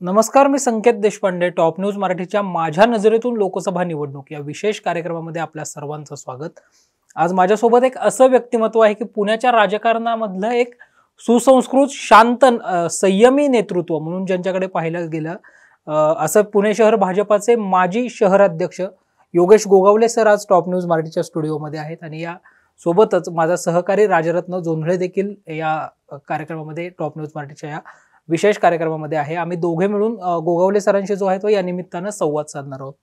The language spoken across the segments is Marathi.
नमस्कार, मी संकेत देशपांडे. टॉप न्यूज मराठीच्या माझ्या नजरेतून लोकसभा निवडणूक या विशेष कार्यक्रमामध्ये आपल्या सर्वांचं स्वागत. आज माझ्यासोबत एक असं व्यक्तिमत्व आहे की पुण्याच्या राजकारणामधलं एक सुसंस्कृत, शांत, संयमी नेतृत्व म्हणून ज्यांच्याकडे पाहिलं गेलं, असं पुणे शहर भाजपाचे माजी शहराध्यक्ष योगेश गोगावले सर आज टॉप न्यूज मराठीच्या स्टुडिओमध्ये आहेत. आणि या सोबतच माझा सहकारी राजरत्न जोंधळे देखील या कार्यक्रमामध्ये टॉप न्यूज मराठीच्या या विशेष कार्यक्रमामध्ये आहे. आम्ही दोघे मिळून गोगावले सरांशी जो आहे तो या निमित्तानं संवाद साधणार आहोत.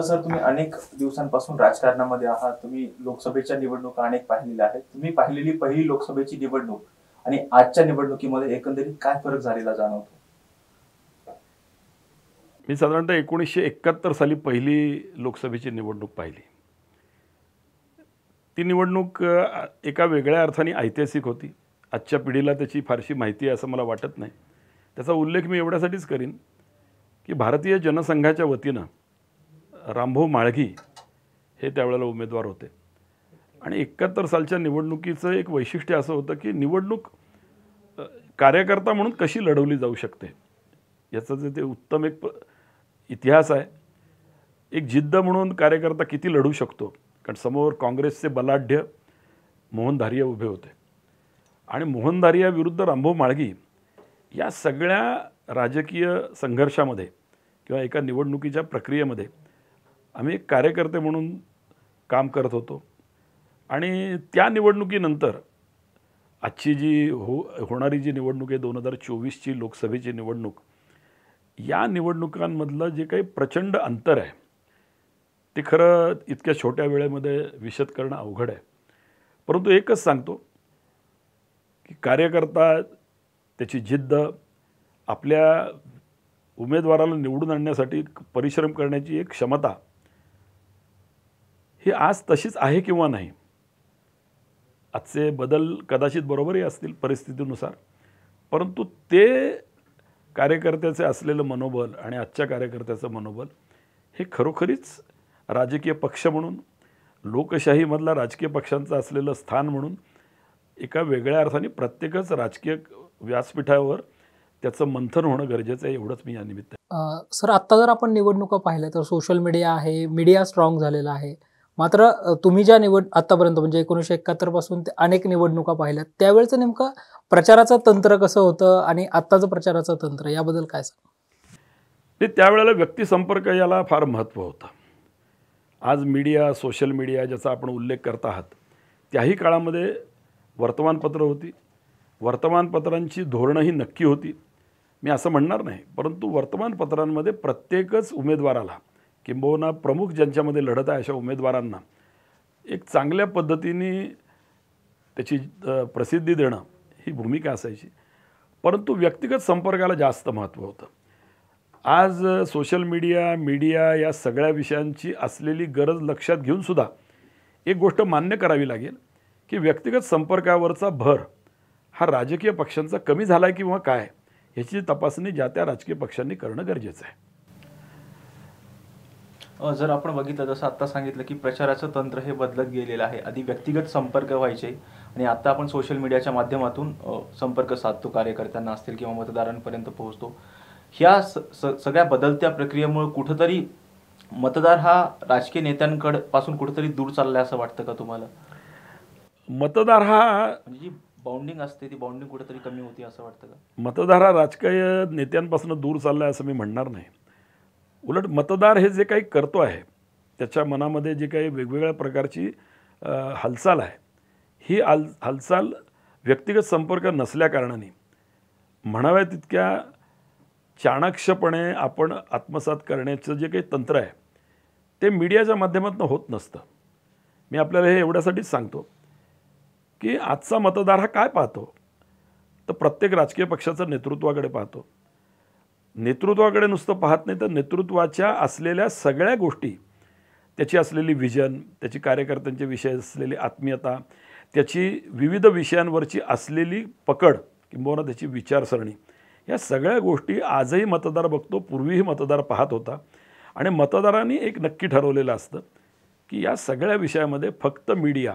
सर, तुम्ही अनेक दिवसांपासून राजकारणामध्ये आहात. तुम्ही लोकसभेच्या निवडणुका अनेक पाहिलेल्या आहेत. तुम्ही पाहिलेली पहिली लोकसभेची निवडणूक आणि आजच्या निवडणुकीमध्ये एकंदरीत काय फरक झालेला जाणवतो? मी साधारणतः 1971 साली पहिली लोकसभेची निवडणूक पाहिली. ती निवडणूक एका वेगळ्या अर्थाने ऐतिहासिक होती. आजच्या पिढीला त्याची फारशी माहिती आहे असं मला वाटत नाही. त्याचा उल्लेख मी एवढ्यासाठीच करीन की भारतीय जनसंघाच्या वतीनं रामभाऊ म्हाळगी हे त्यावेळेला उमेदवार होते. आणि 71 सालच्या निवडणुकीचं एक वैशिष्ट्य असं होतं की निवडणूक कार्यकर्ता म्हणून कशी लढवली जाऊ शकते याचं जे ते उत्तम एक इतिहास आहे. एक जिद्द म्हणून कार्यकर्ता किती लढू शकतो, कारण समोर काँग्रेसचे बलाढ्य मोहन धारिया उभे होते आणि मोहन धारिया विरुद्ध रामभाऊ म्हाळगी या सगळ्या राजकीय संघर्षामध्ये किंवा एका निवडणुकीच्या प्रक्रियेमध्ये आम्ही एक कार्यकर्ते म्हणून काम करत होतो. आणि त्या निवडणुकीनंतर आजची जी होणारी जी निवडणूक आहे 2024ची लोकसभेची निवडणूक, या निवडणुकांमधलं जे काही प्रचंड अंतर आहे ते खरं इतक्या छोट्या वेळेमध्ये विशद करणं अवघड आहे. परंतु एकच सांगतो की कार्यकर्ता, त्याची जिद्द, आपल्या उमेदवाराला निवडून आणण्यासाठी परिश्रम करण्याची एक क्षमता ही आज तशीच आहे किंवा नाही. आजचे बदल कदाचित बरोबरही असतील परिस्थितीनुसार, परंतु ते कार्यकर्त्याचे असलेलं मनोबल आणि आजच्या कार्यकर्त्याचं मनोबल हे खरोखरीच राजकीय पक्ष म्हणून, लोकशाहीमधला राजकीय पक्षांचं असलेलं स्थान म्हणून एका वेगळ्या अर्थाने प्रत्येकच राजकीय व्यासपीठावर त्याचं मंथन होणं गरजेचं आहे, एवढंच मी या निमित्त. सर, आत्ता जर आपण निवडणुका पाहिल्या तर सोशल मीडिया आहे, मीडिया स्ट्रॉंग झालेला आहे. मात्र तुम्ही ज्या आत्तापर्यंत म्हणजे 1971 पासून अनेक निवडणुका पाहिल्यात, त्यावेळेचं नेमकं प्रचाराचं तंत्र कसं होतं आणि आत्ताचं प्रचाराचं तंत्र याबद्दल काय सांग? ते त्यावेळेला व्यक्तिसंपर्क याला फार महत्त्व होतं. आज मीडिया, सोशल मीडिया ज्याचा आपण उल्लेख करत आहात, त्याही काळामध्ये वर्तमानपत्र होती. वर्तमानपत्रांची धोरणं ही नक्की होती, मी असं म्हणणार नाही. परंतु वर्तमानपत्रांमध्ये प्रत्येकच उमेदवाराला किंबहुना प्रमुख ज्यांच्यामध्ये लढत आहे अशा उमेदवारांना एक चांगल्या पद्धतीने त्याची प्रसिद्धी देणं ही भूमिका असायची. परंतु व्यक्तिगत संपर्काला जास्त महत्त्व होतं. आज सोशल मीडिया या सगळ्या विषयांची असलेली गरज लक्षात घेऊनसुद्धा एक गोष्ट मान्य करावी लागेल की व्यक्तिगत संपर्कावरचा भर हा राजकीय पक्षांचा कमी झाला आहे किंवा काय, ह्याची तपासणी ज्या त्या राजकीय पक्षांनी करणं गरजेचं आहे. जर आपण बघितलं, जसं आत्ता सांगितलं की प्रचाराचं तंत्र हे बदलत गेलेलं आहे. आधी व्यक्तिगत संपर्क व्हायचे आणि आता आपण सोशल मीडियाच्या माध्यमातून संपर्क साधतो, कार्यकर्त्यांना असतील किंवा मतदारांपर्यंत पोहोचतो. ह्या सगळ्या बदलत्या प्रक्रियेमुळे कुठंतरी मतदार हा राजकीय नेत्यांकडे पासून कुठंतरी दूर चाललाय असं वाटतं का तुम्हाला? मतदार हा म्हणजे जी बाउंडिंग असते ती बाउंडिंग कुठेतरी कमी होती असं वाटतं का? मतदार हा राजकीय नेत्यांपासून दूर चालला आहे असं मी म्हणणार नाही. उलट मतदार हे जे काही करतो आहे त्याच्या मनामध्ये जे काही वेगवेगळ्या प्रकारची हालचाल आहे, ही हालचाल व्यक्तिगत संपर्क नसल्याकारणाने म्हणाव्या तितक्या चाणक्षपणे आपण आत्मसात करण्याचं जे काही तंत्र आहे ते मीडियाच्या माध्यमातून होत नसतं. मी आपल्याला हे एवढ्यासाठीच सांगतो की आजचा मतदार हा काय पाहतो, तर प्रत्येक राजकीय पक्षाचं नेतृत्वाकडे पाहतो. नेतृत्वाकडे नुसतं पाहत नाही तर नेतृत्वाच्या असलेल्या सगळ्या गोष्टी, त्याची असलेली विजन, त्याची कार्यकर्त्यांच्या विषयी असलेली आत्मीयता, त्याची विविध विषयांवरची असलेली पकड किंबहुना त्याची विचारसरणी, या सगळ्या गोष्टी आजही मतदार बघतो, पूर्वीही मतदार पाहत होता. आणि मतदारांनी एक नक्की ठरवलेलं असतं की या सगळ्या विषयामध्ये फक्त मीडिया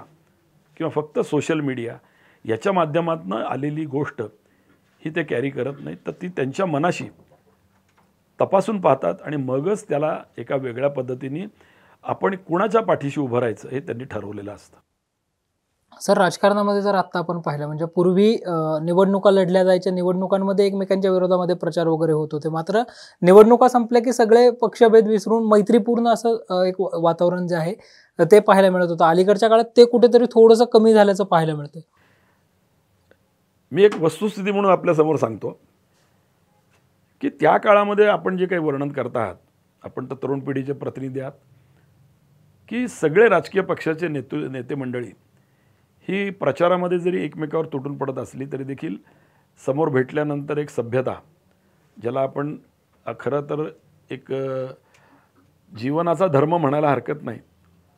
किंवा फक्त सोशल मीडिया याच्या माध्यमातून आलेली गोष्ट ही ते कॅरी करत नाहीत, तर ती त्यांच्या मनाशी तपासून पाहतात आणि मगच त्याला एका वेगळ्या पद्धतीने आपण कुणाच्या पाठीशी उभं राहायचं हे त्यांनी ठरवलेलं असतं. सर, राजकारणामध्ये जर आता आपण पाहिलं म्हणजे पूर्वी निवडणुका लढल्या जायच्या, निवडणुकांमध्ये एकमेकांच्या विरोधामध्ये प्रचार वगैरे होत होते. मात्र निवडणुका संपल्या की सगळे पक्षभेद विसरून मैत्रीपूर्ण असं एक वातावरण जे आहे ते पाहायला मिळत होतं. अलीकडच्या काळात ते कुठेतरी थोडंसं कमी झाल्याचं पाहायला मिळतं. मी एक वस्तुस्थिती म्हणून आपल्यासमोर सांगतो की त्या काळामध्ये आपण जे काही वर्णन करत आहात, आपण तर तरुण पिढीचे प्रतिनिधी आहात, की सगळे राजकीय पक्षाचे नेते मंडळी ही प्रचारामध्ये जरी एकमेकावर तुटून पडत असली तरी देखील समोर भेटल्यानंतर एक सभ्यता, ज्याला आपण खरं तर एक जीवनाचा धर्म म्हणायला हरकत नाही,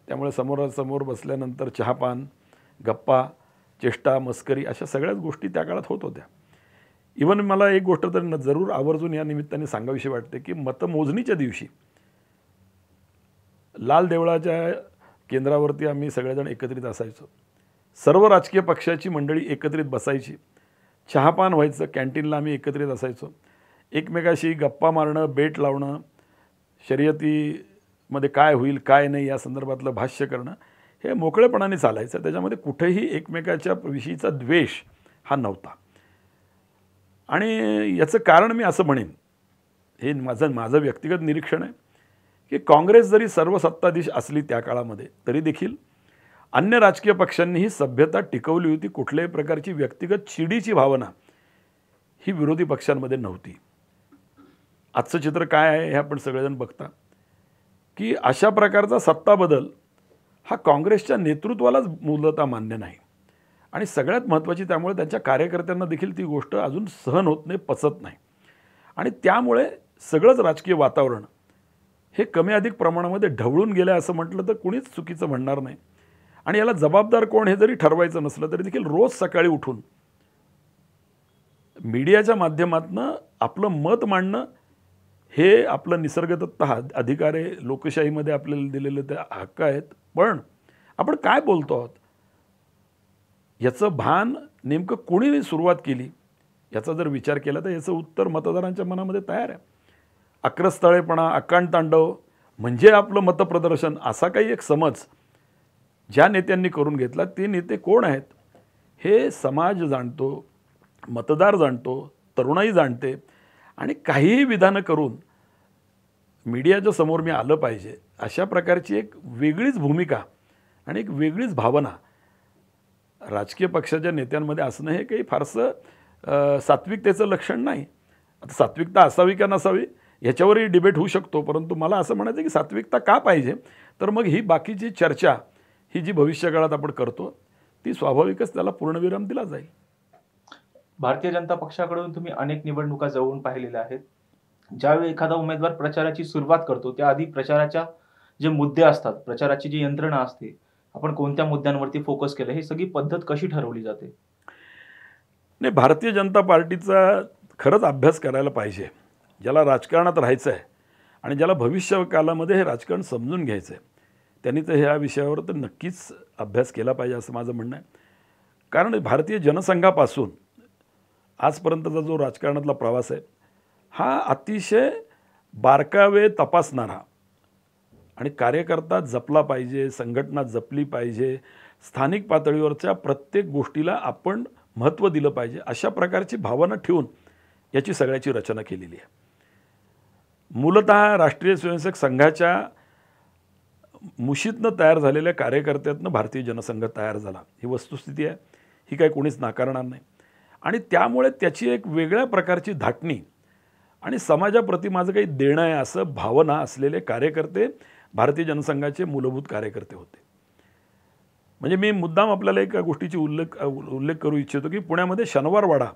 त्यामुळे समोरासमोर बसल्यानंतर चहापान, गप्पा, चेष्टा, मस्करी अशा सगळ्याच गोष्टी त्या काळात होत होत्या. इवन मला एक गोष्ट तर जरूर आवर्जून या निमित्ताने सांगावीशी वाटते की मतमोजणीच्या दिवशी लाल देवळाच्या केंद्रावरती आम्ही सगळेजण एकत्रित असायचो. सर्व राजकीय पक्षाची मंडळी एकत्रित बसायची, चहापान व्हायचं, कॅन्टीनला आम्ही एकत्रित असायचो. एकमेकाशी गप्पा मारणं, बेट लावणं, शर्यतीमध्ये काय होईल काय नाही या संदर्भातलं भाष्य करणं हे मोकळेपणाने चालायचं. त्याच्यामध्ये कुठेही एकमेकाच्या विषयीचा द्वेष हा नव्हता. आणि याचं कारण मी असं म्हणेन, हे माझं व्यक्तिगत निरीक्षण आहे की काँग्रेस जरी सर्व सत्ताधीश असली त्या काळामध्ये तरी देखील अन्य राजकीय पक्षांनी ही सभ्यता टिकवली होती. कुठल्याही प्रकारची व्यक्तिगत चिडीची भावना ही विरोधी पक्षांमध्ये नव्हती. आजचं चित्र काय आहे हे आपण सगळेजण बघता की अशा प्रकारचा सत्ता बदल हा काँग्रेसच्या नेतृत्वालाच मूलतः मान्य नाही. आणि सगळ्यात महत्त्वाची त्यामुळे त्यांच्या कार्यकर्त्यांना देखील ती गोष्ट अजून सहन होत नाही, पचत नाही. आणि त्यामुळे सगळंच राजकीय वातावरण हे कमी अधिक प्रमाणामध्ये ढवळून गेलं असं म्हटलं तर कुणीच चुकीचं म्हणणार नाही. आणि याला जबाबदार कोण हे जरी ठरवायचं नसलं तरी देखील रोज सकाळी उठून मीडियाच्या माध्यमातून आपलं मत मांडणं हे आपलं निसर्गदत्त अधिकार आहे, लोकशाहीमध्ये आपल्याला दिलेले ते हक्क आहेत. पण आपण काय बोलतो आहोत याचं भान नेमकं कोणी सुरुवात केली याचा जर विचार केला तर याचं उत्तर मतदारांच्या मनामध्ये तयार आहे. आक्रस्ताळेपणा, आकांडतांडव म्हणजे आपलं मतप्रदर्शन असा काही एक समज ज्या नेत्यांनी करून घेतला, ते नेते कोण आहेत हे समाज जाणतो, मतदार जाणतो, तरुणाई जाणते. आणि काहीही विधानं करून मीडियाच्या समोर मी आलं पाहिजे अशा प्रकारची एक वेगळीच भूमिका आणि एक वेगळीच भावना राजकीय पक्षाच्या नेत्यांमध्ये असणं हे काही फारसं सात्विकतेचं लक्षण नाही. आता सात्विकता असावी का नसावी ह्याच्यावरही डिबेट होऊ शकतो, परंतु मला असं म्हणायचं की सात्विकता का पाहिजे, तर मग ही बाकीची चर्चा ही जी भविष्यकाळात आपण करतो ती स्वाभाविकच त्याला पूर्णविराम दिला जाईल. भारतीय जनता पक्षाकडून तुम्ही अनेक निवडणुका जवळून पाहिलेल्या आहेत. ज्यावेळी एखादा उमेदवार प्रचाराची सुरुवात करतो त्याआधी प्रचाराच्या जे मुद्दे असतात, प्रचाराची जी यंत्रणा असते, आपण कोणत्या मुद्द्यांवरती फोकस केलं, ही सगळी पद्धत कशी ठरवली जाते? नाही, भारतीय जनता पार्टीचा खरंच अभ्यास करायला पाहिजे. ज्याला राजकारणात राहायचं आहे आणि ज्याला भविष्यकालामध्ये हे राजकारण समजून घ्यायचं आहे त्यांनी तर ह्या विषयावर तर नक्कीच अभ्यास केला पाहिजे असं माझं म्हणणं आहे. कारण भारतीय जनसंघापासून आजपर्यंतचा जो राजकारणातला प्रवास आहे हा अतिशय बारकावे तपासणारा आणि कार्यकर्ता जपला पाहिजे, संघटना जपली पाहिजे, स्थानिक पातळीवरच्या प्रत्येक गोष्टीला आपण महत्त्व दिलं पाहिजे अशा प्रकारची भावना ठेवून याची सगळ्याची रचना केलेली आहे. मूलतः राष्ट्रीय स्वयंसेवक संघाच्या मुशीतनं तयार झालेल्या कार्यकर्त्यातनं भारतीय जनसंघ तयार झाला, ही वस्तुस्थिती आहे, ही काही कोणीच नाकारणार नाही. आणि त्यामुळे त्याची एक वेगळ्या प्रकारची धाटणी आणि समाजाप्रती माझं काही देणं आहे असं भावना असलेले कार्यकर्ते भारतीय जनसंघाचे मूलभूत कार्यकर्ते होते. म्हणजे मी मुद्दाम आपल्याला एका गोष्टीची उल्लेख करू इच्छितो की पुण्यामध्ये शनिवारवाडा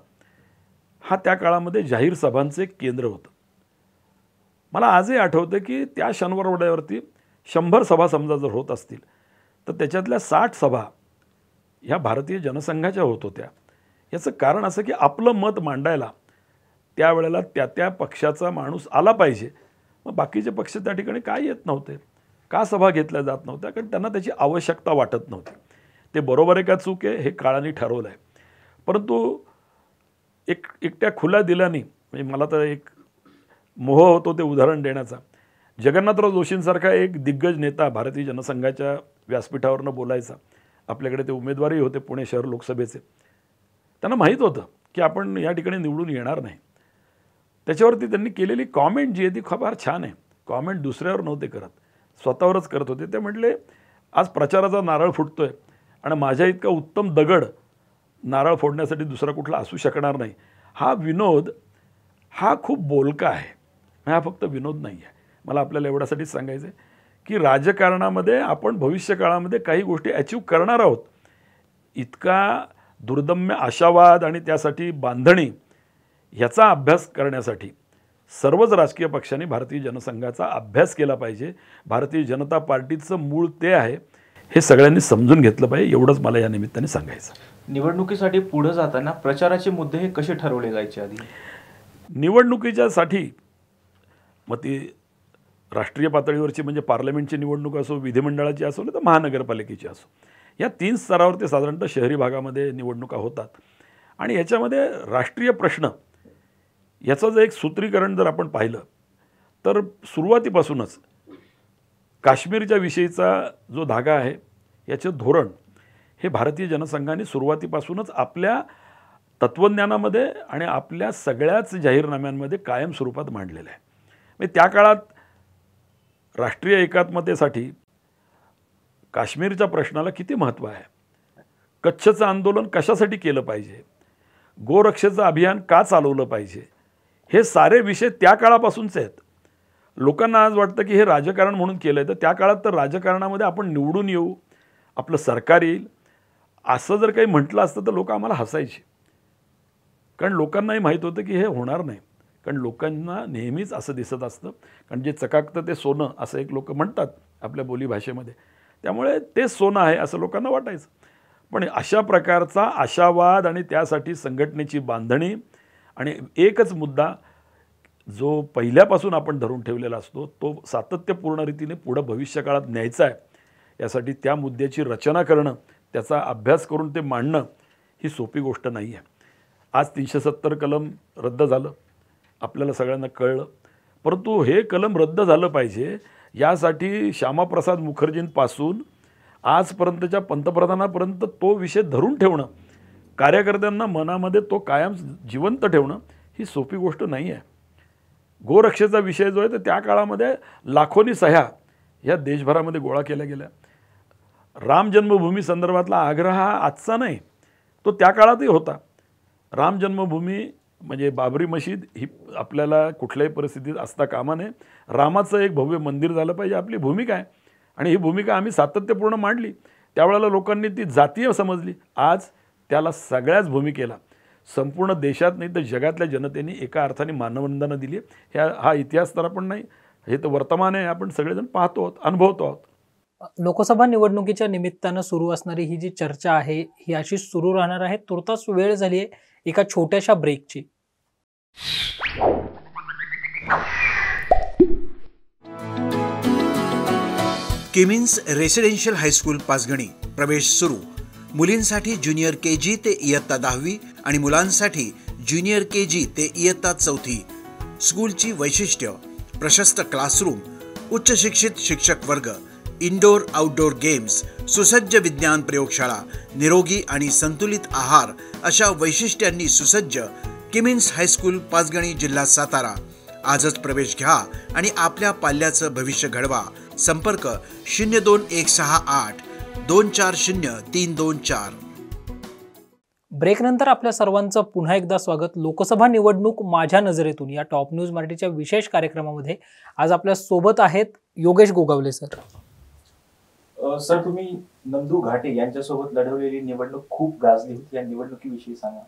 हा त्या काळामध्ये जाहीर सभांचं एक केंद्र होतं. मला आजही आठवतं की त्या शनिवारवाड्यावरती 100 सभा समजा जर होत असतील तर त्याच्यातल्या 60 सभा ह्या भारतीय जनसंघाच्या होत होत्या. याचं कारण असं की आपलं मत मांडायला त्यावेळेला त्या पक्षाचा माणूस आला पाहिजे. मग बाकीचे पक्ष त्या ठिकाणी काय येत नव्हते, का सभा घेतल्या जात नव्हत्या, कारण त्यांना त्याची आवश्यकता वाटत नव्हती. ते बरोबर आहे का चूक आहे हे काळाने ठरवलं आहे. परंतु एकट्या खुला दिल्याने म्हणजे मला तर एक मोह होतो ते उदाहरण देण्याचा. जगन्नाथराव जोशींसारखा एक दिग्गज नेता भारतीय जनसंघाच्या व्यासपीठावरनं बोलायचा. आपल्याकडे ते उमेदवारही होते पुणे शहर लोकसभेचे. त्यांना माहीत होतं की आपण या ठिकाणी निवडून येणार नाही. त्याच्यावरती त्यांनी केलेली कॉमेंट जी आहे ती फार छान आहे. कॉमेंट दुसऱ्यावर नव्हते करत, स्वतःवरच करत होते. ते म्हटले आज प्रचाराचा नारळ फुटतोय आणि माझ्या इतका उत्तम दगड नारळ फोडण्यासाठी दुसरा कुठला असू शकणार नाही. हा विनोद हा खूप बोलका आहे. हा फक्त विनोद नाही आहे. मला आपल्याला एवढ्यासाठीच सांगायचं आहे की राजकारणामध्ये आपण भविष्यकाळामध्ये काही गोष्टी अचीव करणार आहोत. इतका दुर्दम्य आशावाद आणि त्यासाठी बांधणी ह्याचा अभ्यास करण्यासाठी सर्वच राजकीय पक्षांनी भारतीय जनसंघाचा अभ्यास केला पाहिजे. भारतीय जनता पार्टीचं मूळ ते आहे हे सगळ्यांनी समजून घेतलं पाहिजे. एवढंच मला या निमित्ताने सांगायचं. निवडणुकीसाठी पुढे जाताना प्रचाराचे मुद्दे हे कसे ठरवले जायचे आधी? निवडणुकीच्यासाठी मग ती राष्ट्रीय पातळीवरची म्हणजे पार्लमेंटची निवडणूक असो, विधिमंडळाची असो, तर महानगरपालिकेची असो, या 3 स्तरावरती साधारणतः शहरी भागामध्ये निवडणुका होतात. आणि याच्यामध्ये राष्ट्रीय प्रश्न याचं जर एक सूत्रीकरण जर आपण पाहिलं तर सुरुवातीपासूनच काश्मीरच्या विषयीचा जो धागा आहे याचं धोरण हे भारतीय जनसंघाने सुरुवातीपासूनच आपल्या तत्त्वज्ञानामध्ये आणि आपल्या सगळ्याच जाहीरनाम्यांमध्ये कायम स्वरूपात मांडलेलं आहे. म्हणजे त्या काळात राष्ट्रीय एकात्मतेसाठी काश्मीरच्या प्रश्नाला किती महत्त्व आहे, कच्छचं आंदोलन कशासाठी केलं पाहिजे, गोरक्षेचं अभियान का चालवलं पाहिजे, हे सारे विषय त्या काळापासूनचे आहेत. लोकांना आज वाटतं की हे राजकारण म्हणून केलं आहे, तर त्या काळात तर राजकारणामध्ये आपण निवडून येऊ, आपलं सरकार येईल असं जर काही म्हटलं असतं तर लोक आम्हाला हसायचे. कारण लोकांनाही माहीत होतं की हे होणार नाही. कारण लोकांना नेहमीच असं दिसत असतं, कारण जे चकाकतं ते सोनं असं एक लोक म्हणतात आपल्या बोलीभाषेमध्ये. त्यामुळे ते सोनं आहे असं लोकांना वाटायचं. पण अशा प्रकारचा आशावाद आणि त्यासाठी संघटनेची बांधणी आणि एकच मुद्दा जो पहिल्यापासून आपण धरून ठेवलेला असतो तो सातत्यपूर्ण रीतीने पुढं भविष्यकाळात न्यायचा आहे. यासाठी त्या मुद्द्याची रचना करणं, त्याचा अभ्यास करून ते मांडणं ही सोपी गोष्ट नाही आहे. आज 370 कलम रद्द झालं, आपल्याला सगळ्यांना कळलं. परंतु हे कलम रद्द झालं पाहिजे यासाठी श्यामाप्रसाद मुखर्जींपासून आजपर्यंतच्या पंतप्रधानापर्यंत तो विषय धरून ठेवणं, कार्यकर्त्यांना मनामध्ये तो कायम जिवंत ठेवणं ही सोपी गोष्ट नाही आहे. गोरक्षेचा विषय जो आहे तर त्या काळामध्ये लाखोनी सह्या ह्या देशभरामध्ये गोळा केल्या गेल्या. राम जन्मभूमी संदर्भातला आग्रह हा आजचा नाही, तो त्या काळातही होता. राम जन्मभूमी म्हणजे बाबरी मशीद ही आपल्याला कुठल्याही परिस्थितीत असता कामा नये. रामाचं एक भव्य मंदिर झालं पाहिजे, आपली भूमिका आहे. आणि ही भूमिका आम्ही सातत्यपूर्ण मांडली. त्यावेळेला लोकांनी ती जातीय समजली. आज त्याला सगळ्याच भूमिकेला संपूर्ण देशात नाही तर जगातल्या जनतेने एका अर्थाने मानवंदना दिली. हा इतिहास तर आपण नाही, हे तर वर्तमान आहे. आपण सगळेजण पाहतो आहोत, अनुभवतो आहोत. लोकसभा निवडणुकीच्या निमित्तानं सुरू असणारी ही जी चर्चा आहे ही अशी सुरू राहणार आहे. तुर्तास वेळ झाली आहे एका छोट्याशा ब्रेकची. किमिन्स रेसिडेन्शियल हायस्कूल पाचगणी प्रवेश सुरू. मुलींसाठी ज्युनियर KG ते इयत्ता 10वी आणि मुलांसाठी ज्युनियर KG ते इयत्ता 4थी. स्कूलची वैशिष्ट्य: प्रशस्त क्लासरूम, उच्च शिक्षित शिक्षक वर्ग, इंडोर आउटडोर गेम्स, सुसज्ज विज्ञान प्रयोगशाळा, निरोगी आणि संतुलित आहार अशा वैशिष्ट्यांनी सुसज्ज किमिन्स हायस्कूल पाचगणी, जिल्हा सातारा. आजच प्रवेश घ्या आणि आपल्या पाल्याचं भविष्य घडवा. संपर्क 02168 240 324. ब्रेकनंतर आपल्या सर्वांचं पुन्हा एकदा स्वागत. लोकसभा निवडणूक माझ्या नजरेतून या टॉप न्यूज मराठीच्या विशेष कार्यक्रमामध्ये आज आपल्या सोबत आहेत योगेश गोगावले सर. सर, तुम्ही नंदू घाटे यांच्यासोबत लढवलेली निवडणूक खूप गाजली होती, या निवडणुकीविषयी सांगा.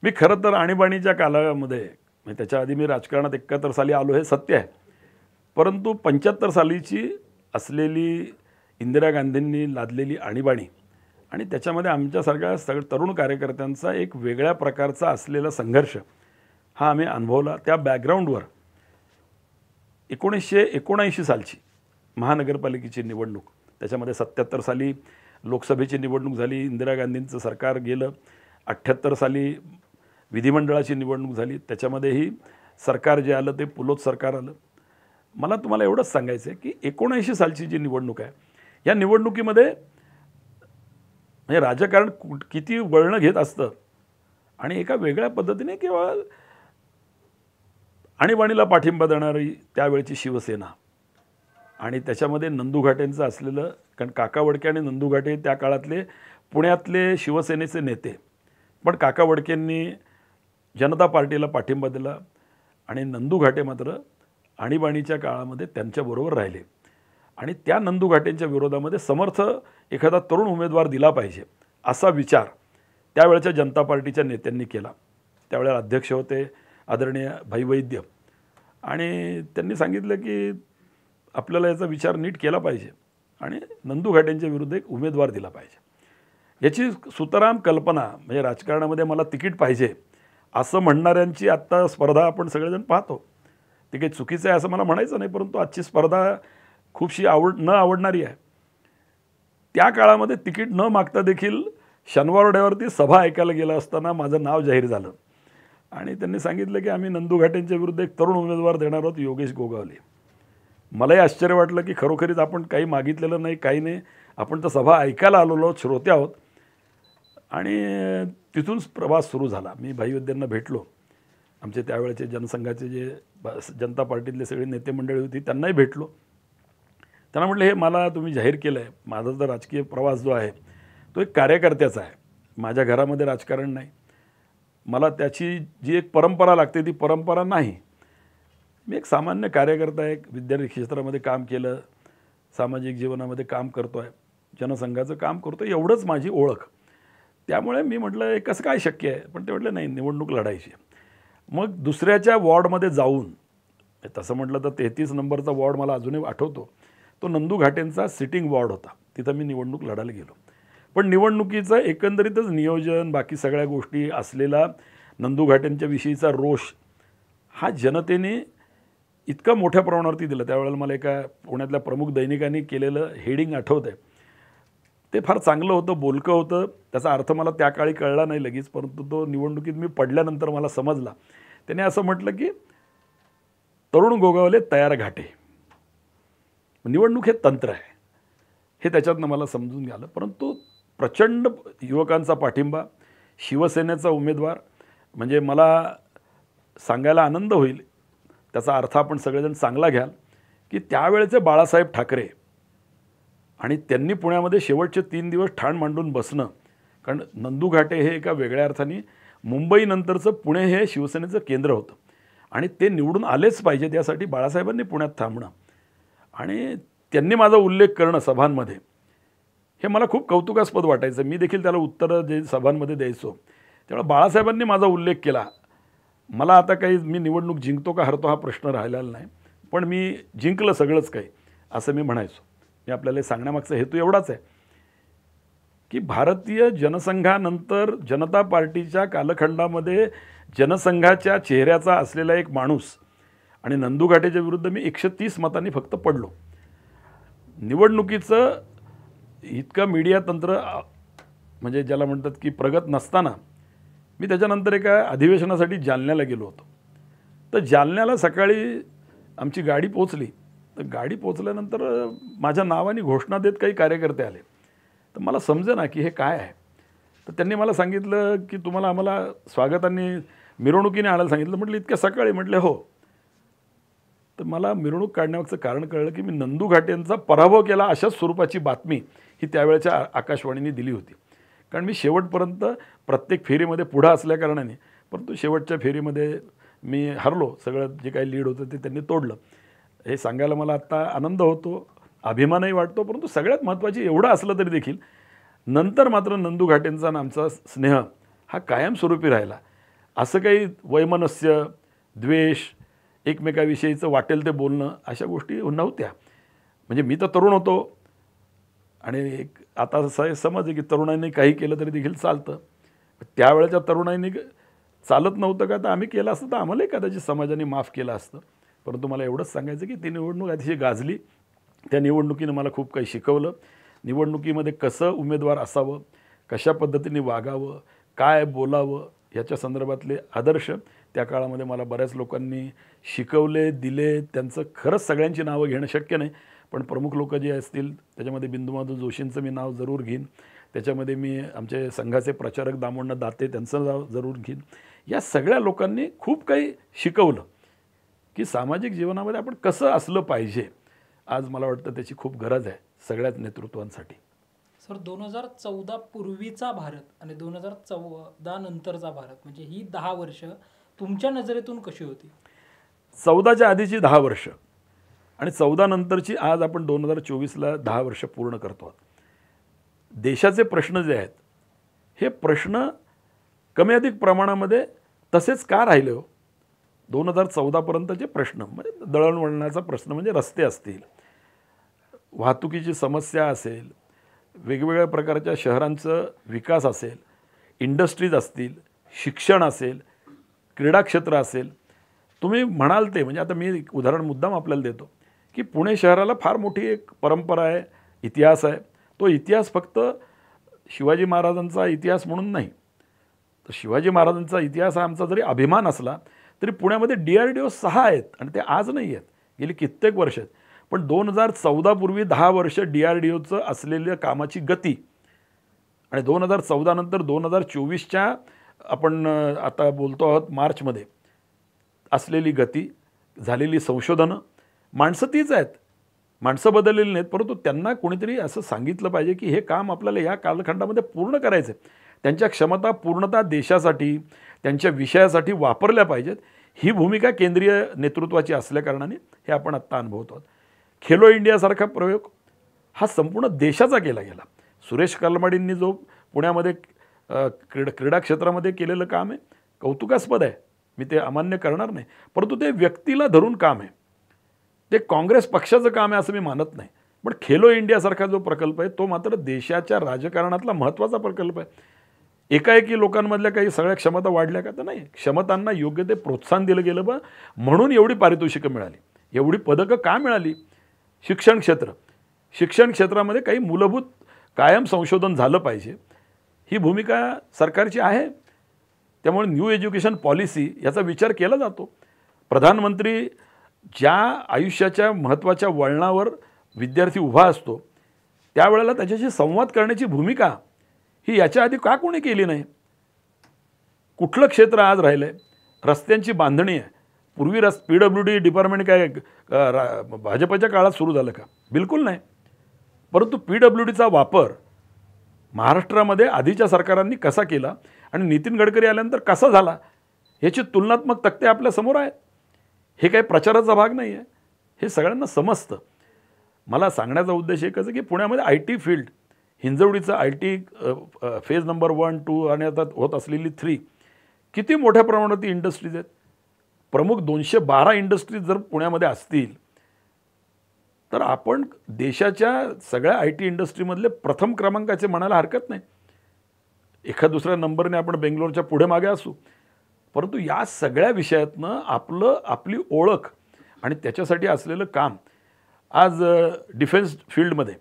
मी खरं तर आणीबाणीच्या काळामध्ये त्याच्या आधी मी राजकारणात 71 साली आलो हे सत्य आहे. परंतु 75 सालीची असलेली इंदिरा गांधींनी लादलेली आणीबाणी आणि त्याच्यामध्ये आमच्यासारख्या तरुण कार्यकर्त्यांचा एक वेगळ्या प्रकारचा असलेला संघर्ष हा आम्ही अनुभवला. त्या बॅकग्राऊंडवर 1979 सालची महानगरपालिकेची निवडणूक, त्याच्यामध्ये 77 साली लोकसभेची निवडणूक झाली, इंदिरा गांधींचं सरकार गेलं. 78 साली विधिमंडळाची निवडणूक झाली, त्याच्यामध्येही सरकार जे आलं ते पुलोत सरकार आलं. मला तुम्हाला एवढंच सांगायचं आहे की 79 सालची जी निवडणूक आहे, या निवडणुकीमध्ये म्हणजे राजकारण किती वळणं घेत असतं आणि एका वेगळ्या पद्धतीने किंवा आणीबाणीला पाठिंबा देणारी त्यावेळची शिवसेना आणि त्याच्यामध्ये नंदू घाटेंचं असलेलं, कारण काका वडके आणि नंदू घाटे त्या काळातले पुण्यातले शिवसेनेचे नेते, पण काका वडकेंनी जनता पार्टीला पाठिंबा दिला आणि नंदू घाटे मात्र आणीबाणीच्या काळामध्ये त्यांच्याबरोबर राहिले आणि त्या नंदू घाटेंच्या विरोधामध्ये समर्थ एखादा तरुण उमेदवार दिला पाहिजे असा विचार त्यावेळच्या जनता पार्टीच्या नेत्यांनी केला. त्यावेळेला अध्यक्ष होते आदरणीय भाई वैद्य आणि त्यांनी सांगितलं की आपल्याला याचा विचार नीट केला पाहिजे आणि नंदू घाटेंच्या विरुद्ध एक उमेदवार दिला पाहिजे. याची सुतराम कल्पना म्हणजे राजकारणामध्ये मला तिकीट पाहिजे असं म्हणणाऱ्यांची आत्ता स्पर्धा आपण सगळेजण पाहतो. ते काही चुकीचं आहे असं मला म्हणायचं नाही, परंतु आजची स्पर्धा खूपशी न आवडणारी आहे. त्या काळामध्ये तिकीट न मागता देखील शनिवारवाड्यावरती सभा ऐकायला गेलं असताना माझं नाव जाहीर झालं आणि त्यांनी सांगितलं की आम्ही नंदू घाटेंच्या विरुद्ध एक तरुण उमेदवार देणार आहोत, योगेश गोगावले. मलाही आश्चर्य वाटलं की खरोखरीच आपण काही मागितलेलं नाही, काही नाही, आपण तर सभा ऐकायला आलेलो आहोत, श्रोते आहोत. आणि तिथून प्रवास सुरू झाला. मी भाईवैद्यांना भेटलो, आमचे त्यावेळेचे जनसंघाचे जे जनता पार्टीतले सगळे नेते मंडळी होती त्यांनाही भेटलो. त्यांना म्हटलं हे मला तुम्ही जाहीर केलं आहे, माझा तर राजकीय प्रवास जो आहे तो एक कार्यकर्त्याचा आहे, माझ्या घरामध्ये राजकारण नाही, मला त्याची जी एक परंपरा लागते ती परंपरा नाही. मी एक सामान्य कार्यकर्ता, एक विद्यार्थी क्षेत्रामध्ये काम केलं, सामाजिक जीवनामध्ये काम करतो आहे, जनसंघाचं काम करतो, एवढंच माझी ओळख. त्यामुळे मी म्हटलं हे कसं काय शक्य आहे, पण ते म्हटलं नाही, निवडणूक लढायची. मग दुसऱ्याच्या वॉर्डमध्ये जाऊन, तसं म्हटलं तर 33 नंबरचा वॉर्ड मला अजूनही आठवतो, तो नंदू घाटेंचा सिटिंग वॉर्ड होता, तिथं मी निवडणूक लढायला गेलो. पण निवडणुकीचं एकंदरीतच नियोजन, बाकी सगळ्या गोष्टी असलेला नंदू घाटेंच्या विषयीचा रोष हा जनतेने इतका मोठ्या प्रमाणावरती दिला. त्यावेळेला मला एका पुण्यातल्या प्रमुख दैनिकांनी केलेलं हेडिंग आठवतं आहे, ते फार चांगलं होतं, बोलकं होतं. त्याचा अर्थ मला त्या काळी कळला नाही लगेच, परंतु तो निवडणुकीत मी पडल्यानंतर मला समजला. त्याने असं म्हटलं की तरुण गोगावले तयार घाटे, निवडणूक हे तंत्र आहे, हे त्याच्यातनं मला समजून आलं. परंतु प्रचंड युवकांचा पाठिंबा, शिवसेनेचा उमेदवार, म्हणजे मला सांगायला आनंद होईल, त्याचा अर्थ आपण सगळेजण चांगला घ्याल की त्यावेळेचे बाळासाहेब ठाकरे आणि त्यांनी पुण्यामध्ये शेवटचे 3 दिवस ठाण मांडून बसणं, कारण नंदू घाटे हे एका वेगळ्या अर्थाने मुंबईनंतरचं पुणे हे शिवसेनेचं केंद्र होतं आणि ते निवडून आलेच पाहिजे, त्यासाठी बाळासाहेबांनी पुण्यात थांबणं आणि त्यांनी माझा उल्लेख करणं सभांमध्ये, हे मला खूप कौतुकास्पद वाटायचं. मी देखील त्याला उत्तरं जे सभांमध्ये द्यायचो, त्यामुळे बाळासाहेबांनी माझा उल्लेख केला. मला आता काही मी निवडणूक जिंकतो का हरतो हा प्रश्न राहिलेला नाही, पण मी जिंकलं सगळंच काही असं मी म्हणायचो. मी आपल्याला सांगण्यामागचा हेतू एवढाच आहे की भारतीय जनसंघानंतर जनता पार्टीच्या कालखंडामध्ये जनसंघाच्या चेहऱ्याचा असलेला एक माणूस आणि नंदू घाटेच्या विरुद्ध मी 130 मतांनी फक्त पडलो. निवडणुकीचं इतकं मीडिया तंत्र म्हणजे ज्याला म्हणतात की प्रगत नसताना मी त्याच्यानंतर एका अधिवेशनासाठी जालन्याला गेलो होतो. तर जालन्याला सकाळी आमची गाडी पोचली, तर गाडी पोचल्यानंतर माझ्या नावाने घोषणा देत काही कार्यकर्ते आले. तर मला समजेना की हे काय आहे. तर त्यांनी मला सांगितलं की तुम्हाला आम्हाला स्वागताने मिरवणुकीने आणायला सांगितलं. म्हटलं इतक्या सकाळी? म्हटले हो. तर मला मिरवणूक काढण्यामागचं कारण कळलं की मी नंदू घाटेंचा पराभव केला अशाच स्वरूपाची बातमी ही त्यावेळेच्या आकाशवाणीने दिली होती. कारण मी शेवटपर्यंत प्रत्येक फेरीमध्ये पुढं असल्याकारणाने, परंतु शेवटच्या फेरीमध्ये मी हरलो. सगळं जे काही लीड होतं ते त्यांनी तोडलं. हे सांगायला मला आत्ता आनंद होतो, अभिमानही वाटतो, परंतु सगळ्यात महत्त्वाची एवढं असलं तरी देखील नंतर मात्र नंदू घाटेंचा आणि आमचा स्नेह हा कायमस्वरूपी राहिला. असं काही वैमनस्य, द्वेष, एकमेकाविषयीचं वाटेल ते बोलणं अशा गोष्टी नव्हत्या. म्हणजे मी तर तरुण होतो आणि एक आता असं समज आहे की तरुणांनी काही केलं तरी देखील चालतं. त्यावेळेच्या तरुणांनी चालत नव्हतं का, तर आम्ही केलं असतं तर आम्हालाही कदाचित समाजाने माफ केलं असतं. परंतु मला एवढंच सांगायचं की ती निवडणूक अतिशय गाजली. त्या निवडणुकीनं मला खूप काही शिकवलं. निवडणुकीमध्ये कसं उमेदवार असावं, कशा पद्धतीने वागावं, काय बोलावं, याच्या संदर्भातले आदर्श त्या काळामध्ये मला बऱ्याच लोकांनी शिकवले, दिले. त्यांचं खरंच सगळ्यांची नावं घेणं शक्य नाही, पण प्रमुख लोक जे असतील त्याच्यामध्ये बिंदुमाधव जोशींचं मी नाव जरूर घेईन. त्याच्यामध्ये मी आमचे संघाचे प्रचारक दामोदर दाते त्यांचं नाव जरूर घेईन. या सगळ्या लोकांनी खूप काही शिकवलं की सामाजिक जीवनामध्ये आपण कसं असलं पाहिजे. आज मला वाटतं त्याची खूप गरज आहे सगळ्याच नेतृत्वांसाठी. सर, 2014 पूर्वीचा भारत आणि 2014 नंतरचा भारत म्हणजे ही 10 वर्ष तुमच्या नजरेतून कशी होती? 14च्या आधीची 10 वर्ष आणि 14 नंतरची आज आपण 2024ला 10 वर्ष पूर्ण करतो आहोत. देशाचे प्रश्न जे आहेत हे प्रश्न कमी अधिक प्रमाणामध्ये तसेच का राहिले हो? 2014पर्यंतचे प्रश्न म्हणजे दळणवळणाचा प्रश्न म्हणजे रस्ते असतील, वाहतुकीची समस्या असेल, वेगवेगळ्या प्रकारच्या शहरांचं विकास असेल, इंडस्ट्रीज असतील, शिक्षण असेल, क्रीडा क्षेत्र असेल. तुम्ही म्हणाल ते म्हणजे आता मी एक उदाहरण मुद्दाम आपल्याला देतो की पुणे शहराला फार मोठी एक परंपरा आहे, इतिहास आहे. तो इतिहास फक्त शिवाजी महाराजांचा इतिहास म्हणून नाही, तर शिवाजी महाराजांचा इतिहास हा आमचा जरी अभिमान असला तरी पुण्यामध्ये DRDO 6 आहेत आणि ते आज नाही आहेत, गेली कित्येक वर्ष आहेत. पण 2014 पूर्वी 10 वर्ष DRDOचं असलेल्या कामाची गती आणि 2014 नंतर 2024च्या आपण आता बोलतो आहोत मार्चमध्ये असलेली गती, झालेली संशोधनं, माणसं तीच आहेत, माणसं बदललेली नाहीत, परंतु त्यांना कोणीतरी असं सांगितलं पाहिजे की हे काम आपल्याला या कालखंडामध्ये पूर्ण करायचं आहे. त्यांच्या क्षमता पूर्णतः देशासाठी, त्यांच्या विषयासाठी वापरल्या पाहिजेत. ही भूमिका केंद्रीय नेतृत्वाची असल्याकारणाने हे आपण आत्ता अनुभवतो आहोत. खेलो इंडियासारखा प्रयोग हा संपूर्ण देशाचा केला गेला. सुरेश कलमाडींनी जो पुण्यामध्ये क्रीडा क्षेत्रामध्ये केलेलं काम आहे कौतुकास्पद आहे, मी ते अमान्य करणार नाही, परंतु ते व्यक्तीला धरून काम आहे, ते काँग्रेस पक्षाचं काम आहे असं मी मानत नाही. पण खेलो इंडियासारखा जो प्रकल्प आहे तो मात्र देशाच्या राजकारणातला महत्त्वाचा प्रकल्प आहे. एकाएकी लोकांमधल्या काही सगळ्या क्षमता वाढल्या का? तर नाही, क्षमतांना योग्य ते प्रोत्साहन दिलं गेलं बा, म्हणून एवढी पारितोषिकं मिळाली, एवढी पदकं का मिळाली. शिक्षण क्षेत्रामध्ये काही मूलभूत कायम संशोधन झालं पाहिजे, ही भूमिका सरकारची आहे. त्यामुळे न्यू एज्युकेशन पॉलिसी याचा विचार केला जातो. प्रधानमंत्री ज्या आयुष्याच्या महत्त्वाच्या वळणावर विद्यार्थी उभा असतो त्यावेळेला त्याच्याशी संवाद करण्याची भूमिका ही याच्या आधी का कोणी केली नाही? कुठलं क्षेत्र आज राहिलं आहे? रस्त्यांची बांधणी आहे. पूर्वी PWD डिपार्टमेंट काय भाजपच्या काळात सुरू झालं का? बिलकुल नाही. परंतु PWDचा वापर महाराष्ट्रामध्ये आधीच्या सरकारांनी कसा केला आणि नितीन गडकरी आल्यानंतर कसा झाला याची तुलनात्मक तक्ते आपल्यासमोर आहेत. हे काही प्रचाराचा भाग नाही आहे, हे सगळ्यांना समजतं. मला सांगण्याचा उद्देश एकच आहे की पुण्यामध्ये IT फील्ड, हिंजवडीचं IT फेज नंबर 1, 2 आणि आता होत असलेली 3 किती मोठ्या प्रमाणात इंडस्ट्रीज आहेत. प्रमुख 212 इंडस्ट्रीज जर पुण्यामध्ये असतील तर आपण देशाच्या सगळ्या IT इंडस्ट्रीमधले प्रथम क्रमांकाचे म्हणायला हरकत नाही. एका दुसऱ्या नंबरने आपण बेंगलोरच्या पुढे मागे असू, परंतु या सगळ्या विषयातनं आपली ओळख आणि त्याच्यासाठी असलेलं काम आज डिफेन्स फील्डमध्ये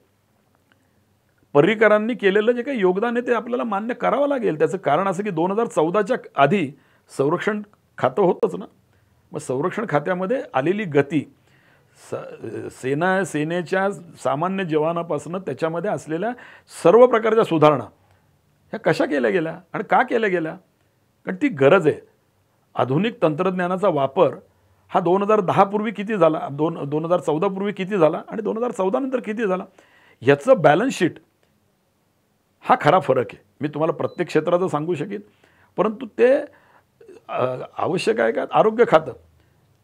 पर्रीकरांनी केलेलं जे काही योगदान आहे ते आपल्याला मान्य करावं लागेल. त्याचं कारण असं की 2014च्या आधी संरक्षण खातं होतंच ना, मग संरक्षण खात्यामध्ये आलेली गती, सेनेच्या सामान्य जवानापासून त्याच्यामध्ये असलेल्या सर्व प्रकारच्या सुधारणा ह्या कशा केल्या गेल्या आणि का केल्या गेल्या? कारण ती गरज आहे. आधुनिक तंत्रज्ञानाचा वापर हा 2010 पूर्वी किती झाला, 2014 पूर्वी किती झाला आणि 2014 नंतर किती झाला, याचं बॅलन्स शीट हा खरा फरक आहे. मी तुम्हाला प्रत्येक क्षेत्राचं सांगू शकेन, परंतु ते आवश्यक आहे का? आरोग्य खातं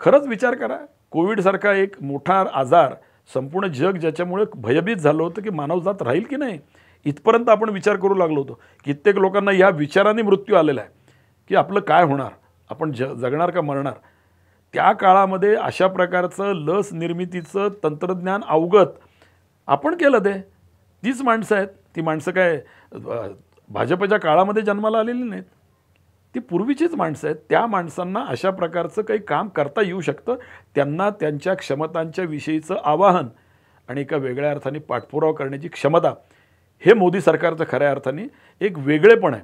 खरंच विचार करा. कोविडसारखा एक मोठा आजार संपूर्ण जग ज्याच्यामुळे भयभीत झालं होतं की मानवजात राहील की नाही, इथपर्यंत आपण विचार करू लागलो होतो. कित्येक लोकांना या विचाराने मृत्यू आलेला आहे की आपलं काय होणार, आपण जगणार का मरणार. त्या काळामध्ये अशा प्रकारचं लस निर्मितीचं तंत्रज्ञान अवगत आपण केलं. तीच माणसं आहेत. ती माणसं काय भाजपच्या काळामध्ये जन्माला आलेली नाहीत, ती पूर्वीचीच माणसं आहेत. त्या माणसांना अशा प्रकारचं काही काम करता येऊ शकतं. त्यांना त्यांच्या क्षमतांच्या विषयीचं आवाहन आणि एका वेगळ्या अर्थाने पाठपुरावा करण्याची क्षमता, हे मोदी सरकारचं खऱ्या अर्थाने एक वेगळेपण आहे.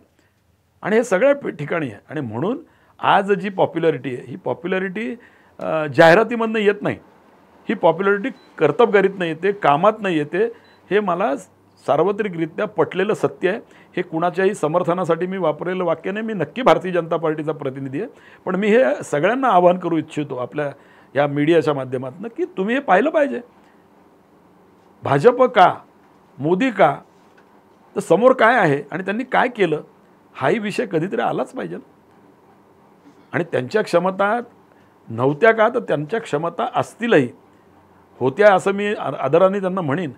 आणि हे सगळ्या ठिकाणी आहे. आणि म्हणून आज जी पॉप्युलॅरिटी आहे, ही पॉप्युलॅरिटी जाहिरातीमधनं येत नाही, ही पॉप्युलॅरिटी कर्तबगारीतनं येते, कामातनं येते. हे मला सार्वत्रिकरित्या पटलेलं सत्य आहे. हे कुणाच्याही समर्थनासाठी मी वापरलेलं वाक्य नाही. मी नक्की भारतीय जनता पार्टीचा प्रतिनिधी आहे, पण मी हे सगळ्यांना आवाहन करू इच्छितो आपल्या या मीडियाच्या माध्यमातून की तुम्ही हे पाहिलं पाहिजे. भाजप का, मोदी का, तर समोर काय आहे आणि त्यांनी काय केलं हाही विषय कधीतरी आलाच पाहिजे. आणि त्यांच्या क्षमता नव्हत्या का, तर त्यांच्या क्षमता असतीलही, होत्या असं मी आदराने त्यांना म्हणेन,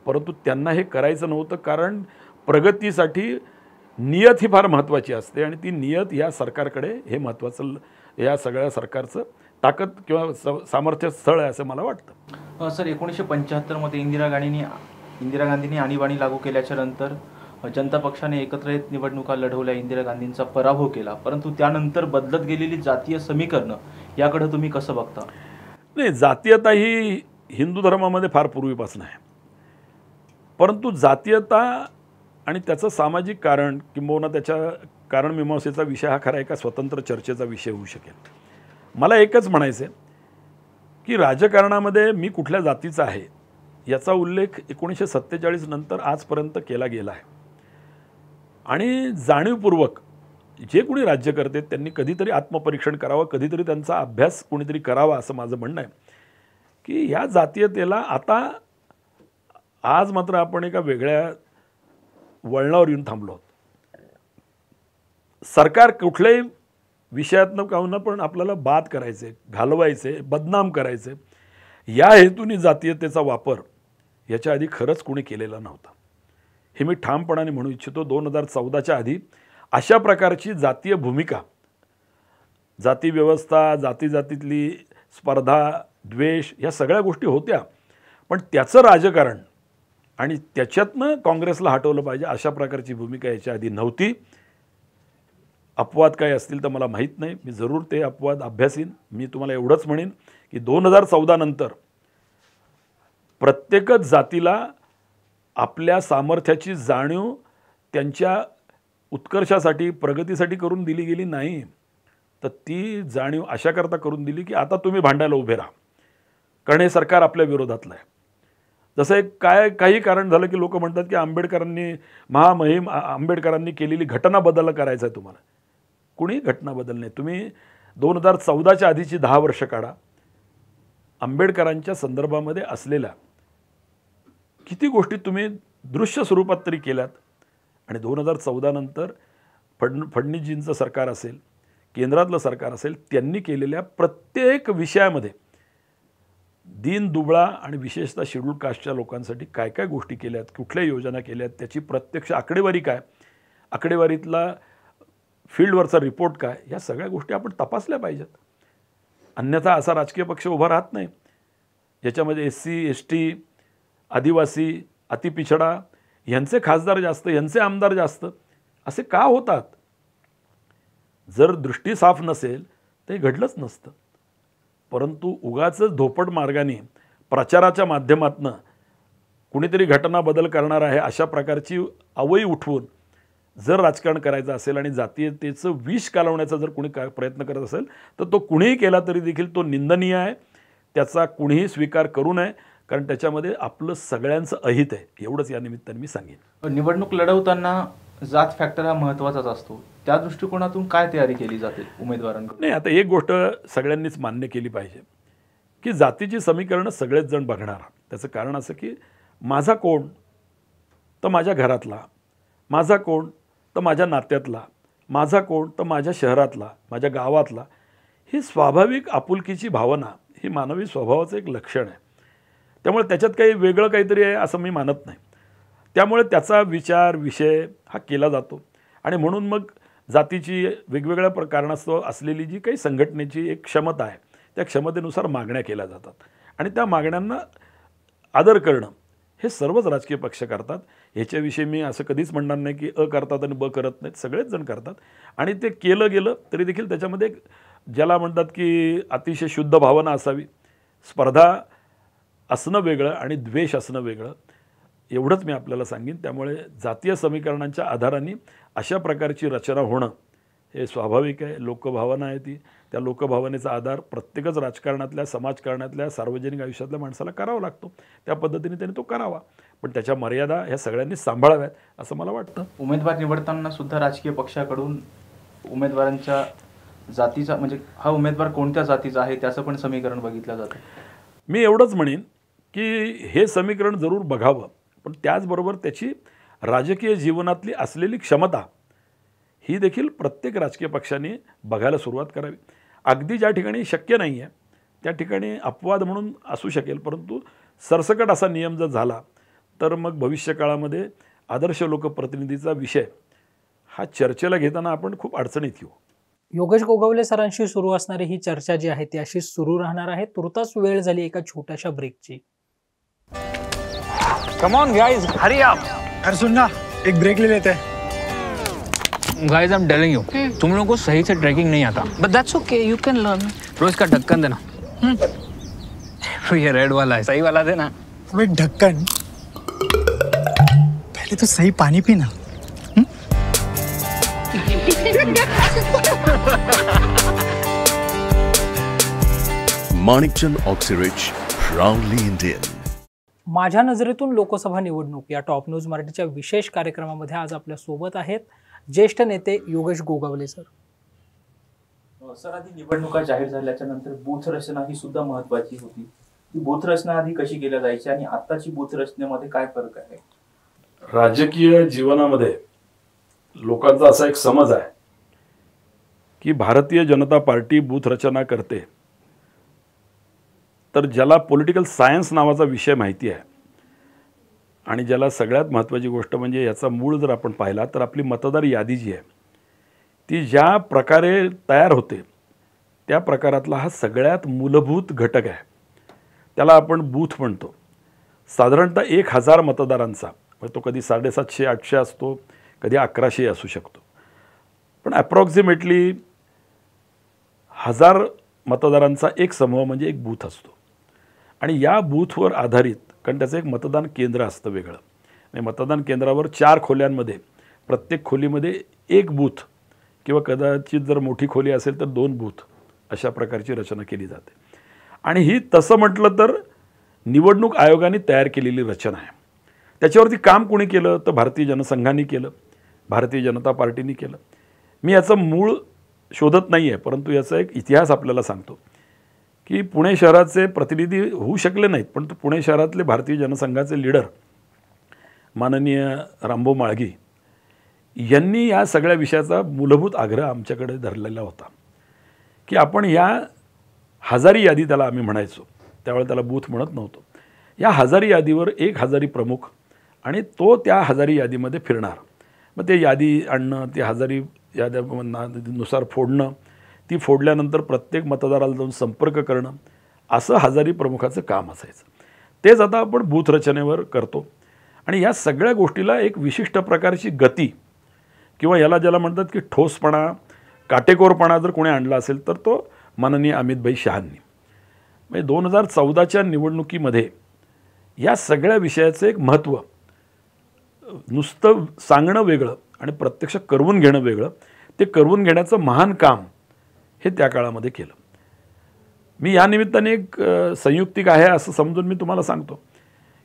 परंतु त्यांना हे करायचं नव्हतं. कारण प्रगतीसाठी नियत ही फार महत्त्वाची असते आणि ती नियत या सरकारकडे हे महत्त्वाचं, या सगळ्या सरकारचं ताकद किंवा सामर्थ्य स्थळ आहे असं मला वाटतं. सर, 1975मध्ये इंदिरा गांधींनी आणीबाणी लागू केल्याच्या नंतर जनता पक्षाने एकत्र येत निवडणुका लढवल्या, इंदिरा गांधींचा पराभव केला, परंतु त्यानंतर बदलत गेलेली जातीय समीकरणं याकडे तुम्ही कसं बघता? नाही, जातीयता ही हिंदू धर्मामध्ये फार पूर्वीपासून आहे, परंतु जातीयता आणि त्याचं सामाजिक कारण किंबहुना त्याच्या कारणमीमांसेचा विषय हा खरा एका स्वतंत्र चर्चेचा विषय होऊ शकेल. मला एकच म्हणायचं आहे की राजकारणामध्ये मी कुठल्या जातीचा आहे याचा उल्लेख 1947 नंतर आजपर्यंत केला गेला आहे. आणि जाणीवपूर्वक जे कोणी राज्य करते त्यांनी कधीतरी आत्मपरीक्षण करावं, कधीतरी त्यांचा अभ्यास कोणीतरी करावा असं माझं म्हणणं आहे की ह्या जातीयतेला आता आज मात्र आपण एका वेगळ्या वळणावर येऊन थांबलो आहोत. सरकार कुठल्याही विषयातनं काहून पण आपल्याला बाद करायचे, घालवायचे, बदनाम करायचे, या हेतूने जातीयतेचा वापर याच्या आधी खरंच कोणी केलेला नव्हता. हे मी ठामपणाने म्हणू इच्छितो. 2014च्या आधी अशा प्रकारची जातीय भूमिका, जाती व्यवस्था, जातीतली स्पर्धा, द्वेष या सगळ्या गोष्टी होत्या, पण त्याचं राजकारण आणि त्याच्यातनं काँग्रेसला हटवलं पाहिजे अशा प्रकारची भूमिका याच्या आधी नव्हती. अपवाद काय असतील तर मला माहीत नाही, मी जरूर ते अपवाद अभ्यासीन. मी तुम्हाला एवढंच म्हणेन की 2014 नंतर प्रत्येकच जातीला आपल्या सामर्थ्याची जाणीव त्यांच्या उत्कर्षासाठी, प्रगतीसाठी करून दिली गेली नाही, तर ती जाणीव अशाकरता करून दिली की आता तुम्ही भांडायला उभे राहा, कारण हे सरकार आपल्या विरोधातलं आहे. जसं एक काही कारण झालं की लोक म्हणतात की आंबेडकरांनी महामहिम आंबेडकरांनी केलेली घटना बदल करायचं आहे तुम्हाला. कुणी घटना बदल नाही. तुम्ही 2014च्या आधीची 10 वर्ष काढा, आंबेडकरांच्या संदर्भामध्ये असलेल्या किती गोष्टी तुम्ही दृश्य स्वरूपात तरी केल्यात. आणि 2014 नंतर फडणवीसजींचं सरकार असेल, केंद्रातलं सरकार असेल, त्यांनी केलेल्या प्रत्येक विषयामध्ये दीन दुबळा आणि विशेषतः शेड्यूल कास्टच्या लोकांसाठी काय काय गोष्टी केल्यात, कुठल्या योजना केल्यात, त्याची प्रत्यक्ष आकडेवारी काय, आकडेवारीतला फील्डवरचा रिपोर्ट काय, या सगळ्या गोष्टी आपण तपासल्या पाहिजेत. अन्यथा असा राजकीय पक्ष उभा राहत नाही ज्याच्यामध्ये SC, ST, आदिवासी, अतिपिछडा यांचे खासदार जास्त, यांचे आमदार जास्त. असे का होतात? जर दृष्टी साफ नसेल तर हे घडलंच नसतं. परंतु उगाचच धोपट मार्गाने प्रचाराच्या माध्यमातून कुणीतरी घटना बदल करणार आहे अशा प्रकारची अवई उठवून जर राजकारण करायचं असेल आणि जातीयतेचं विष कालवण्याचा जर कुणी प्रयत्न करत असेल तर तो कुणीही केला तरी देखील तो निंदनीय आहे. त्याचा कुणीही स्वीकार करू नये, कारण त्याच्यामध्ये आपलं सगळ्यांचं अहित आहे. एवढंच या निमित्ताने मी सांगेन. निवडणूक लढवताना जात फॅक्टर हा महत्त्वाचाच असतो. त्या दृष्टिकोनातून काय तयारी केली जाते उमेदवारांकडून? नाही, आता एक गोष्ट सगळ्यांनीच मान्य केली पाहिजे की जातीची समीकरणं सगळेच जण बघणार. त्याचं कारण असं की माझा कोण तर माझ्या घरातला, माझा कोण तर माझ्या नात्यातला, माझा कोण तर माझ्या शहरातला, माझ्या गावातला. ही स्वाभाविक आपुलकीची भावना ही मानवी स्वभावाचं एक लक्षण आहे. त्यामुळे त्याच्यात काही वेगळं काहीतरी आहे असं मी मानत नाही. त्यामुळे त्याचा विचार विषय हा केला जातो आणि म्हणून मग जातीची वेगवेगळ्या कारणास्तव असलेली जी काही संघटनेची एक क्षमता आहे त्या क्षमतेनुसार मागण्या केल्या जातात आणि त्या मागण्यांना आदर करणं हे सर्वच राजकीय पक्ष करतात. ह्याच्याविषयी मी असं कधीच म्हणणार नाही की अ करतात आणि ब करत नाहीत. सगळेच जण करतात आणि ते केलं गेलं तरी देखील त्याच्यामध्ये ज्याला म्हणतात की अतिशय शुद्ध भावना असावी, स्पर्धा असणं वेगळं आणि द्वेष असणं वेगळं. एवढंच मी आपल्याला सांगेन. त्यामुळे जातीय समीकरणांच्या आधाराने अशा प्रकारची रचना होणं हे स्वाभाविक आहे. लोकभावना आहे ती. त्या लोकभावनेचा आधार प्रत्येकच राजकारणातल्या, समाजकारणातल्या, सार्वजनिक आयुष्यातल्या माणसाला करावा लागतो. त्या पद्धतीने त्यांनी तो करावा, पण त्याच्या मर्यादा ह्या सगळ्यांनी सांभाळाव्यात असं मला वाटतं. उमेदवार निवडताना सुद्धा राजकीय पक्षाकडून उमेदवारांच्या जातीचा, म्हणजे हा उमेदवार कोणत्या जातीचा आहे त्याचं पण समीकरण बघितलं जातं. मी एवढंच म्हणेन की हे समीकरण जरूर बघावं, पण त्याचबरोबर त्याची राजकीय जीवनातली असलेली क्षमता ही देखील प्रत्येक राजकीय पक्षाने बघायला सुरुवात करावी. अगदी ज्या ठिकाणी शक्य नाही आहे त्या ठिकाणी अपवाद म्हणून असू शकेल, परंतु सरसकट असा नियम जर झाला तर मग भविष्यकाळामध्ये आदर्श लोकप्रतिनिधीचा विषय हा चर्चेला घेताना आपण खूप अडचणीत येऊ. योगेश गोगावले सरांशी सुरू असणारी ही चर्चा जी आहे ती अशी सुरू राहणार आहे. तुर्तास वेळ झाली एका छोट्याशा ब्रेकची. Come on guys, hurry up. अरे सुन ना, एक ब्रेक ले लेते हैं. Guys, I'm telling you, तुम लोगों को सही से ट्रैकिंग नहीं आता. But that's okay, you can learn. रोज का ढक्कन देना. तो ये रेड वाला है, सही वाला देना. अबे ढक्कन, पहले तो सही पानी पीना. Manikchand Oxyrich, proudly Indian. माझ्या नजरेतून लोकसभा निवडणूक या टॉप न्यूज मराठीच्या विशेष कार्यक्रमामध्ये आज आपल्या सोबत आहेत ज्येष्ठ नेते योगेश गोगावले सर. सर, आधी निवडणुका जाहीर झाल्याच्या नंतर बूथ रचना ही सुद्धा महत्वाची होती. ती बूथ रचना आधी कशी केल्या जायची आणि आताची बूथ रचनेमध्ये काय फरक आहे? राजकीय जीवनामध्ये लोकांचा असा एक समज आहे की भारतीय जनता पार्टी बूथ रचना करते, तर ज्याला पॉलिटिकल सायन्स नावाचा विषय माहिती आहे आणि ज्याला सगळ्यात महत्त्वाची गोष्ट म्हणजे याचा मूळ जर आपण पाहिला तर आपली मतदार यादी जी आहे ती ज्या प्रकारे तयार होते त्या प्रकारातला हा सगळ्यात मूलभूत घटक आहे. त्याला आपण बूथ म्हणतो. साधारणतः 1000 मतदारांचा, तो कधी 750-800 असतो, कधी 1100 असू शकतो, पण ॲप्रॉक्सिमेटली 1000 मतदारांचा एक समूह म्हणजे एक बूथ असतो. आणि या बूथवर आधारित, कारण त्याचं एक मतदान केंद्र असतं वेगळं, आणि मतदान केंद्रावर 4 खोल्यांमध्ये प्रत्येक खोलीमध्ये एक बूथ किंवा कदाचित जर मोठी खोली असेल तर 2 बूथ अशा प्रकारची रचना केली जाते. आणि ही तसं म्हटलं तर निवडणूक आयोगाने तयार केलेली रचना आहे. त्याच्यावरती काम कोणी केलं तर भारतीय जनसंघाने केलं, भारतीय जनता पार्टीने केलं. मी याचं मूळ शोधत नाही आहे, परंतु याचा एक इतिहास आपल्याला सांगतो की पुणे शहराचे प्रतिनिधी होऊ शकले नाहीत, पण पुणे शहरातले भारतीय जनसंघाचे लीडर माननीय रामभाऊ म्हाळगी यांनी या सगळ्या विषयाचा मूलभूत आग्रह आमच्याकडे धरलेला होता की आपण या हजारी यादी त्याला आम्ही म्हणायचो, त्यावेळेला त्याला बूथ म्हणत नव्हतो, या हजारी यादीवर एक हजारी प्रमुख आणि तो त्या हजारी यादीमध्ये फिरणार. मग ते यादी आणणं, ते हजारी याद्यानुसार फोडणं, ती फोडल्यानंतर प्रत्येक मतदाराला जाऊन संपर्क करणं, असं हजारी प्रमुखाचं काम असायचं. तेच आता आपण बूथ रचनेवर करतो. आणि या सगळ्या गोष्टीला एक विशिष्ट प्रकारची गती किंवा याला ज्याला म्हणतात की ठोसपणा, काटेकोरपणा जर कोणी आणला असेल तर तो माननीय अमितभाई शहांनी. म्हणजे 2014च्या निवडणुकीमध्ये या सगळ्या विषयाचं एक महत्त्व, नुसतं सांगणं वेगळं आणि प्रत्यक्ष करवून घेणं वेगळं, ते करवून घेण्याचं महान काम हे त्या काळामध्ये केलं. मी या निमित्ताने एक संयुक्तिक आहे असं समजून मी तुम्हाला सांगतो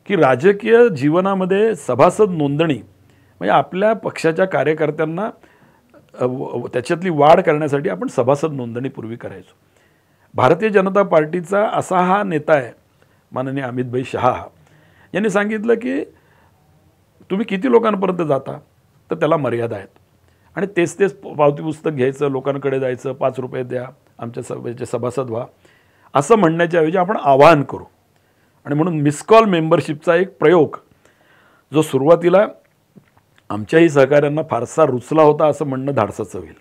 की राजकीय जीवनामध्ये सभासद नोंदणी म्हणजे आपल्या पक्षाच्या कार्यकर्त्यांना त्याच्यातली वाढ करण्यासाठी आपण सभासद नोंदणी पूर्वी करायचो. भारतीय जनता पार्टीचा असा हा नेता आहे माननीय अमितभाई शहा यांनी सांगितलं की तुम्ही किती लोकांपर्यंत जाता तर त्याला मर्यादा आहेत. आणि तेच पावती पुस्तक घ्यायचं, लोकांकडे जायचं, 5 रुपये द्या, आमच्या सभेचे सभासद व्हा, असं म्हणण्याच्या ऐवजी आपण आवाहन करू. आणि म्हणून मिसकॉल मेंबरशिपचा एक प्रयोग जो सुरुवातीला आमच्याही सहकाऱ्यांना फारसा रुचला होता असं म्हणणं धाडसाचं होईल,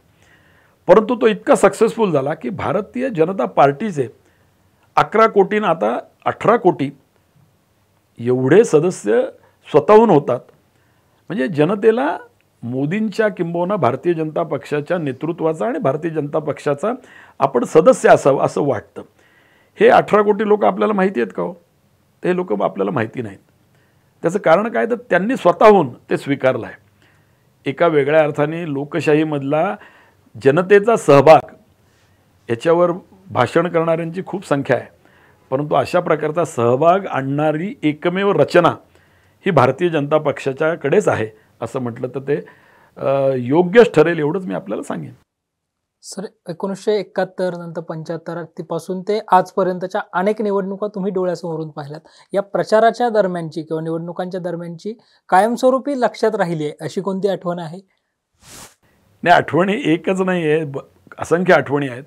परंतु तो इतका सक्सेसफुल झाला की भारतीय जनता पार्टीचे 11 कोटींना आता 18 कोटी एवढे सदस्य स्वतःहून होतात. म्हणजे जनतेला मोदींच्या किंबहुना भारतीय जनता पक्षाच्या नेतृत्वाचा आणि भारतीय जनता पक्षाचा आपण सदस्य असावं असं वाटतं. हे 18 कोटी लोक आपल्याला माहिती आहेत का हो? ते लोक आपल्याला माहिती नाहीत. त्याचं कारण काय तर त्यांनी स्वतःहून ते स्वीकारलं आहे. एका वेगळ्या अर्थाने लोकशाहीमधला जनतेचा सहभाग याच्यावर भाषण करणाऱ्यांची खूप संख्या आहे, परंतु अशा प्रकारचा सहभाग आणणारी एकमेव रचना ही भारतीय जनता पक्षाच्याकडेच आहे असं म्हटलं तर ते योग्यच ठरेल एवढंच मी आपल्याला सांगेन. सर, 1971 नंतर 75 पासून ते आजपर्यंतच्या अनेक निवडणुका तुम्ही डोळ्यासमोरून पाहिल्यात. या प्रचाराच्या दरम्यानची किंवा निवडणुकांच्या दरम्यानची कायमस्वरूपी लक्षात राहिली आहे अशी कोणती आठवण आहे? नाही, आठवणी एकच नाही आहे, असंख्य आठवणी आहेत.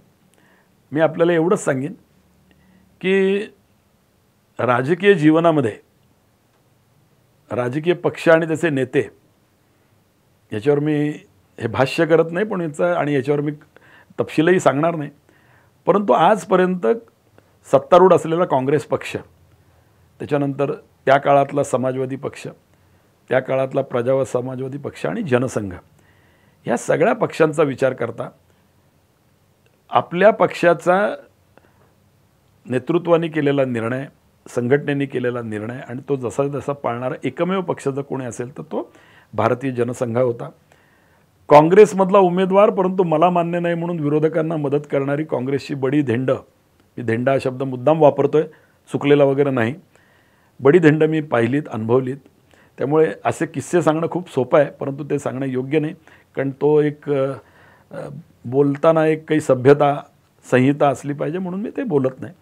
मी आपल्याला एवढंच सांगेन की राजकीय जीवनामध्ये राजकीय पक्ष आणि त्याचे नेते याच्यावर मी हे भाष्य करत नाही, पण आणि याच्यावर मी तपशीलही सांगणार नाही. परंतु आजपर्यंत सत्तारूढ असलेला काँग्रेस पक्ष, त्याच्यानंतर त्या काळातला समाजवादी पक्ष, त्या काळातला प्रजा समाजवादी पक्ष आणि जनसंघ, या सगळ्या पक्षांचा विचार करता आपल्या पक्षाचा नेतृत्वाने केलेला निर्णय, संघटनेने केलेला निर्णय आणि तो जसा जसा पाळणारा एकमेव पक्ष जर कोणी असेल तर तो भारतीय जनसंघ होता. काँग्रेसमधला उमेदवार, परंतु मला मान्य नाही म्हणून विरोधकांना मदत करणारी काँग्रेसची बडी धेंड, मी धेंडा हा शब्द मुद्दाम वापरतोय, चुकलेला वगैरे नाही, बडी धेंड मी पाहिलीत, अनुभवलीत. त्यामुळे असे किस्से सांगणं खूप सोपं आहे, परंतु ते सांगणं योग्य नाही, कारण तो एक बोलताना एक काही सभ्यता संहिता असली पाहिजे म्हणून मी ते बोलत नाही.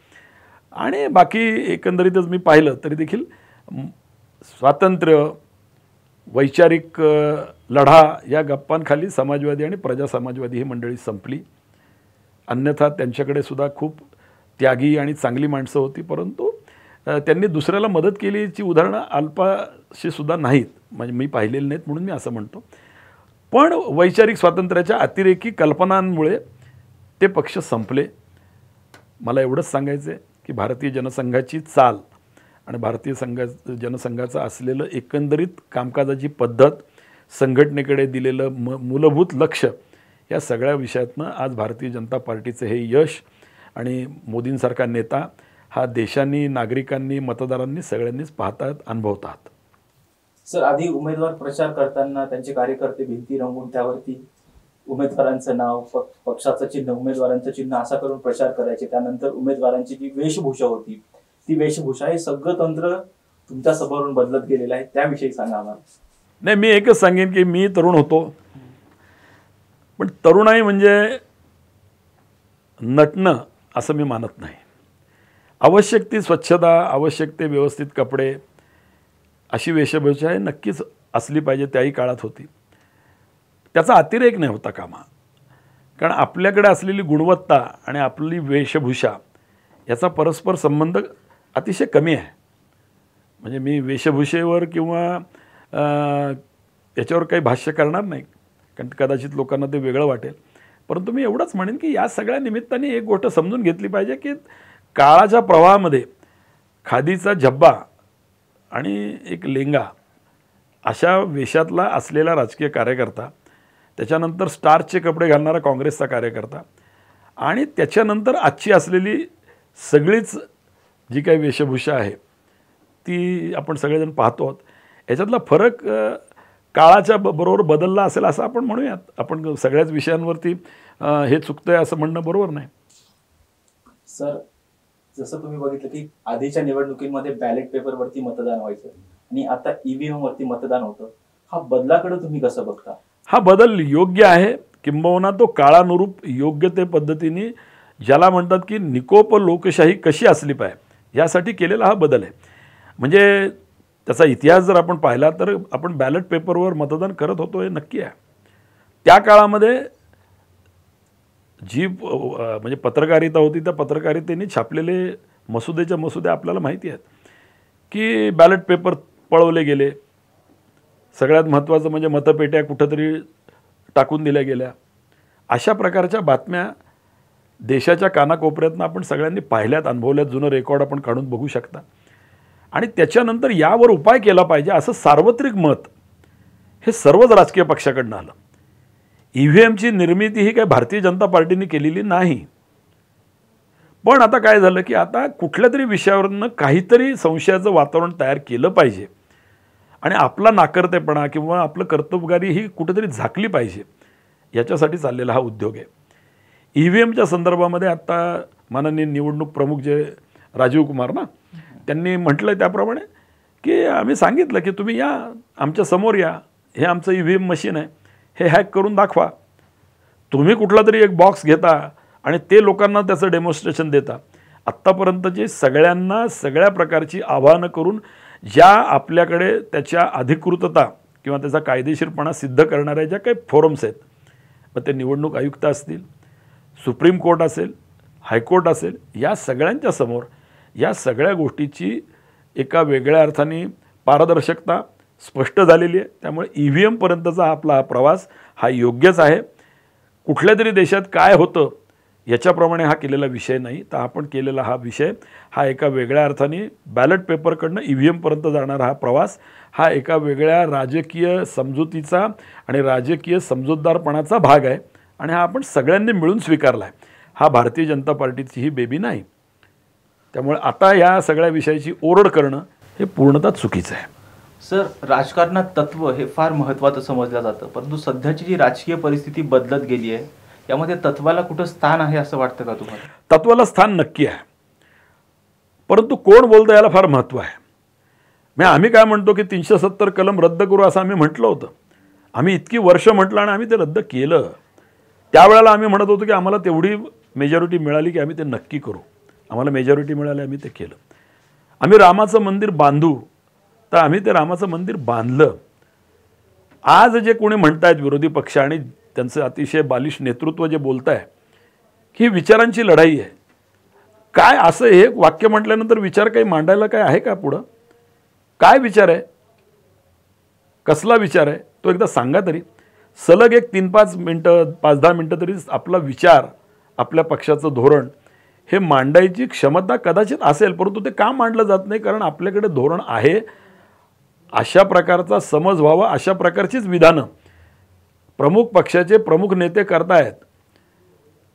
आणि बाकी एकंदरीतच मी पाहिलं तरी देखील स्वातंत्र्य, वैचारिक लढा या गप्पांखाली समाजवादी आणि प्रजा समाजवादी ही मंडळी संपली. अन्यथा त्यांच्याकडे सुद्धा खूप त्यागी आणि चांगली माणसं होती, परंतु त्यांनी दुसऱ्याला मदत केलीची उदाहरणं अल्पाशी सुद्धा नाहीत, म्हणजे मी पाहिलेली नाहीत म्हणून मी असं म्हणतो. पण वैचारिक स्वातंत्र्याच्या अतिरेकी कल्पनांमुळे ते पक्ष संपले. मला एवढंच सांगायचं आहे की भारतीय जनसंघाची चाल आणि भारतीय जनसंघाचं असलेलं एकंदरीत कामकाजाची पद्धत, संघटनेकडे दिलेलं मूलभूत लक्ष, या सगळ्या विषयातनं आज भारतीय जनता पार्टीचं हे यश आणि मोदींसारखा नेता हा देशांनी, नागरिकांनी, मतदारांनी सगळ्यांनीच पाहतात, अनुभवतात. सर, आधी उमेदवार प्रचार करताना त्यांचे कार्यकर्ते भिंती रंगवून त्यावरती उमेदवारांचं नाव, पक्षाचं चिन्ह, उमेदवारांचं चिन्ह असा करून प्रचार करायचे. त्यानंतर उमेदवारांची जी वेशभूषा होती, ती वेशभूषा, हे सगळं तंत्र तुमच्या सभावरून बदलत गेलेलं आहे, त्याविषयी सांगा आम्हाला. नाही, मी एकच सांगेन की मी तरुण होतो, पण तरुणाई म्हणजे नटणं असं मी मानत नाही. आवश्यक ती स्वच्छता, आवश्यक ते व्यवस्थित कपडे, अशी वेशभूषा आहे नक्कीच असली पाहिजे, त्याही काळात होती. त्याचा अतिरेक नाही होता कामा, कारण आपल्याकडे असलेली गुणवत्ता आणि आपली वेशभूषा याचा परस्पर संबंध अतिशय कमी आहे. म्हणजे मी वेशभूषेवर किंवा याच्यावर काही भाष्य करणार नाही, कारण कदाचित लोकांना ते वेगळं वाटेल. परंतु मी एवढंच म्हणेन की या सगळ्या निमित्ताने एक गोष्ट समजून घेतली पाहिजे की काळाच्या प्रवाहामध्ये खादीचा झब्बा आणि एक लेंगा अशा वेशातला असलेला राजकीय कार्यकर्ता, त्याच्यानंतर स्टारचे कपडे घालणारा काँग्रेसचा कार्यकर्ता आणि त्याच्यानंतर आजची असलेली सगळीच जी काही वेशभूषा आहे ती आपण सगळेजण पाहतो आहोत. याच्यातला फरक काळाच्या बरोबर बदलला असेल असं आपण म्हणूयात. आपण सगळ्याच विषयांवरती हे चुकतंय असं म्हणणं बरोबर नाही. सर, जसं तुम्ही बघितलं की आधीच्या निवडणुकीमध्ये बॅलेट पेपरवरती मतदान व्हायचं आणि आता EVM वरती मतदान होतं, हा बदलाकडे तुम्ही कसं बघता? हा बदल योग्य आहे, किंबहुना तो काळानुरूप योग्य ते पद्धतीने, ज्याला म्हणतात की निकोप लोकशाही कशी असली पाहिजे यासाठी केलेला हा बदल आहे. म्हणजे त्याचा इतिहास जर आपण पाहिला तर आपण बॅलेट पेपरवर मतदान करत होतो हे नक्की आहे. त्या काळामध्ये जी म्हणजे पत्रकारिता होती, त्या पत्रकारितेने छापलेले मसुदे आपल्याला माहिती आहेत की बॅलेट पेपर पळवले गेले. सगळ्यात महत्त्वाचं म्हणजे मतपेट्या कुठंतरी टाकून दिल्या गेल्या. अशा प्रकारच्या बातम्या देशाच्या कानाकोपऱ्यातनं आपण सगळ्यांनी पाहिल्यात, अनुभवल्यात. जुनं रेकॉर्ड आपण काढून बघू शकता. आणि त्याच्यानंतर यावर उपाय केला पाहिजे असं सार्वत्रिक मत हे सर्वच राजकीय पक्षाकडनं आलं. EVMची निर्मिती ही काही भारतीय जनता पार्टीने केलेली नाही. पण आता काय झालं की आता कुठल्या तरी विषयावरनं काहीतरी संशयाचं वातावरण तयार केलं पाहिजे आणि आपला नाकर्तेपणा किंवा आपलं कर्तबगारी ही कुठेतरी झाकली पाहिजे, याच्यासाठी चाललेला हा उद्योग आहे. EVMच्या संदर्भामध्ये आत्ता माननीय निवडणूक प्रमुख जे राजीव कुमार ना, त्यांनी म्हटलं त्याप्रमाणे की आम्ही सांगितलं की तुम्ही या, आमच्या समोर या, हे आमचं EVM मशीन आहे, हे हॅक करून दाखवा. तुम्ही कुठला तरी एक बॉक्स घेता आणि ते लोकांना त्याचं डेमॉन्स्ट्रेशन देता. आत्तापर्यंतची सगळ्यांना सगळ्या प्रकारची आवाहनं करून ज्या आपल्याकडे त्याच्या अधिकृतता किंवा त्याचा कायदेशीरपणा सिद्ध करणाऱ्या ज्या काही फोरम्स आहेत, मग ते निवडणूक आयुक्त असतील, सुप्रीम कोर्ट असेल, हायकोर्ट असेल, या सगळ्यांच्या समोर या सगळ्या गोष्टीची एका वेगळ्या अर्थाने पारदर्शकता स्पष्ट झालेली आहे. त्यामुळे EVMपर्यंतचा आपला हा प्रवास हा योग्यच आहे. कुठल्या तरी देशात काय होतं याच्याप्रमाणे हा केलेला विषय नाही, तर आपण केलेला हा विषय हा एका वेगळ्या अर्थाने बॅलेट पेपरकडनं EVMपर्यंत जाणारा हा प्रवास हा एका वेगळ्या राजकीय समजुतीचा आणि राजकीय समजूतदारपणाचा भाग आहे आणि हा आपण सगळ्यांनी मिळून स्वीकारला आहे. हा भारतीय जनता पार्टीची ही बेबी नाही. त्यामुळे आता या सगळ्या विषयाची ओरड करणं हे पूर्णतः चुकीचं आहे. सर, राजकारणात तत्व हे फार महत्त्वाचं समजलं जातं, परंतु सध्याची जी राजकीय परिस्थिती बदलत गेली आहे यामध्ये तत्वाला कुठं स्थान आहे असं वाटतं का तुम्हाला? तत्वाला स्थान नक्की आहे, परंतु कोण बोलतं याला फार महत्त्व आहे. मग आम्ही काय म्हणतो की 370 कलम रद्द करू असं आम्ही म्हटलं होतं. आम्ही इतकी वर्ष म्हटलं आणि आम्ही ते रद्द केलं. त्यावेळेला आम्ही म्हणत होतो की आम्हाला तेवढी मेजॉरिटी मिळाली की आम्ही ते नक्की करू. आम्हाला मेजॉरिटी मिळाली, आम्ही ते केलं. आम्ही रामाचं मंदिर बांधू, तर आम्ही ते रामाचं मंदिर बांधलं. आज जे कोणी म्हणतायत विरोधी पक्ष आणि त्यांचं अतिशय बालिश नेतृत्व जे बोलत आहे की विचारांची लढाई आहे, काय असं हे वाक्य म्हटल्यानंतर विचार काही मांडायला काय आहे का पुढं? काय विचार आहे? कसला विचार आहे तो एकदा सांगा तरी. सलग एक 3-5 मिनटं 5-10 मिनटं तरी आपला विचार, आपल्या पक्षाचं धोरण हे मांडायची क्षमता कदाचित असेल, परंतु ते का मांडलं जात नाही? कारण आपल्याकडे धोरण आहे, अशा प्रकारचा समज व्हावा, अशा प्रकारचीच विधानं प्रमुख पक्षाचे प्रमुख नेते करतायत.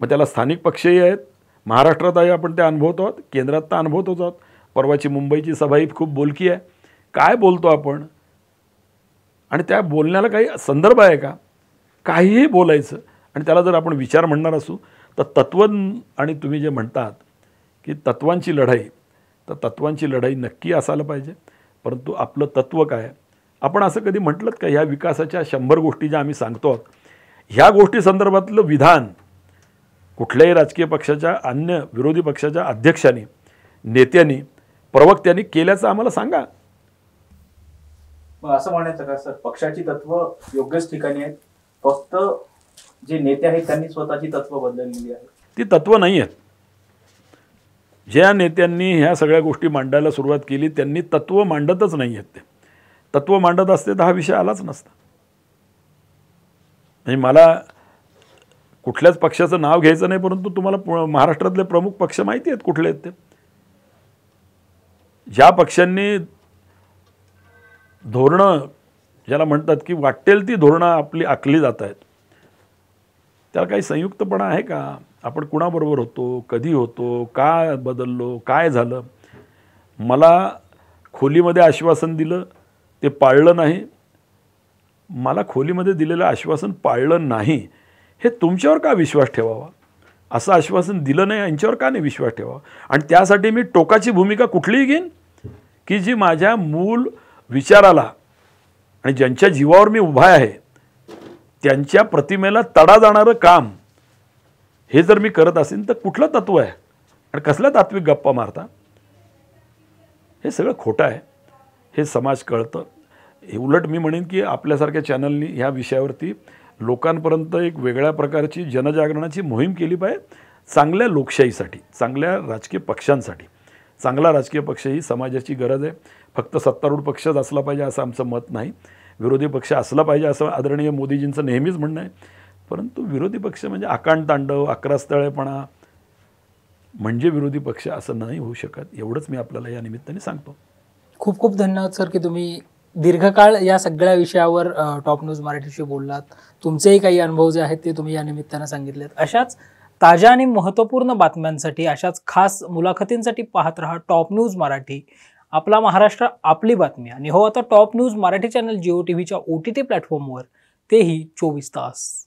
मग त्याला स्थानिक पक्षही आहेत, महाराष्ट्रात आहे, आपण ते अनुभवतो आहोत, केंद्रात तर अनुभवतोच आहोत. परवाची मुंबईची सभा ही खूप बोलकी आहे. काय बोलतो आपण आणि त्या बोलण्याला काही संदर्भ आहे का? काहीही बोलायचं आणि त्याला जर आपण विचार म्हणणार असू तर तत्व आणि तुम्ही जे म्हणतात की तत्वांची लढाई, तर तत्वांची लढाई नक्की असायला पाहिजे. परंतु आपलं तत्व काय? आपण असं कधी म्हटलं का ह्या विकासाच्या 100 गोष्टी ज्या आम्ही सांगतो आहोत, ह्या गोष्टी संदर्भातलं विधान कुठल्याही राजकीय पक्षाच्या अन्य विरोधी पक्षाच्या अध्यक्षांनी, नेत्यांनी, प्रवक्त्यांनी केल्याचं आम्हाला सांगा. मग असं म्हणायचं का सर, पक्षाची तत्व योग्यच ठिकाणी आहेत, फक्त जे नेते आहेत त्यांनी स्वतःची तत्व बदललेली आहेत? ती तत्व नाही आहेत. ज्या नेत्यांनी ह्या सगळ्या गोष्टी मांडायला सुरुवात केली त्यांनी तत्व मांडतच नाही आहेत. ते तत्व मांडत असते तर हा विषय आलाच नसता. म्हणजे मला कुठल्याच पक्षाचं नाव घ्यायचं नाही, परंतु तुम्हाला महाराष्ट्रातले प्रमुख पक्ष माहिती आहेत कुठले आहेत ते. ज्या पक्षांनी धोरणं ज्याला म्हणतात की वाटेल ती धोरणं आपली आखली जात आहेत, त्याला काही संयुक्तपणा आहे का? आपण कुणाबरोबर होतो, कधी होतो, काय बदललो, काय झालं? मला खोलीमध्ये आश्वासन दिलं ते पाळलं नाही, मला खोलीमध्ये दिलेलं आश्वासन पाळलं नाही, हे तुमच्यावर का विश्वास ठेवावा? असं आश्वासन दिलं नाही यांच्यावर का नाही विश्वास ठेवावा? आणि त्यासाठी मी टोकाची भूमिका कुठलीही घेईन की जी माझ्या मूळ विचाराला आणि ज्यांच्या जीवावर मी उभा आहे त्यांच्या प्रतिमेला तडा जाणारं काम हे जर मी करत असेल तर कुठलं तत्व आहे आणि कसल्या तात्विक गप्पा मारता? हे सगळं खोटं आहे, हे समाज कळतं. हे उलट मी म्हणेन की आपल्यासारख्या चॅनलनी ह्या विषयावरती लोकांपर्यंत एक वेगळ्या प्रकारची जनजागरणाची मोहीम केली पाहिजे. चांगल्या लोकशाहीसाठी, चांगल्या राजकीय पक्षांसाठी. चांगला राजकीय पक्ष ही समाजाची गरज आहे. फक्त सत्तारूढ पक्षच असला पाहिजे असं आमचं मत नाही. विरोधी पक्ष असला पाहिजे असं आदरणीय मोदीजींचं नेहमीच म्हणणं आहे. परंतु विरोधी पक्ष म्हणजे आकांड तांडव, अकरास्थळेपणा म्हणजे विरोधी पक्ष असं नाही होऊ शकत. एवढंच मी आपल्याला या निमित्ताने सांगतो. खूप खूप धन्यवाद सर की तुम्ही दीर्घकाळ या सगळ्या विषयावर टॉप न्यूज मराठीशी बोललात. तुमचेही काही अनुभव जे आहेत ते तुम्ही या निमित्तानं सांगितलेत. अशाच ताज्या आणि महत्त्वपूर्ण बातम्यांसाठी, अशाच खास मुलाखतींसाठी पाहत रहा टॉप न्यूज मराठी. आपला महाराष्ट्र आपली बातमी. आणि हो, आता top news Marathi channel Jio टीव्हीच्या OTT प्लॅटफॉर्मवर, तेही 24 तास.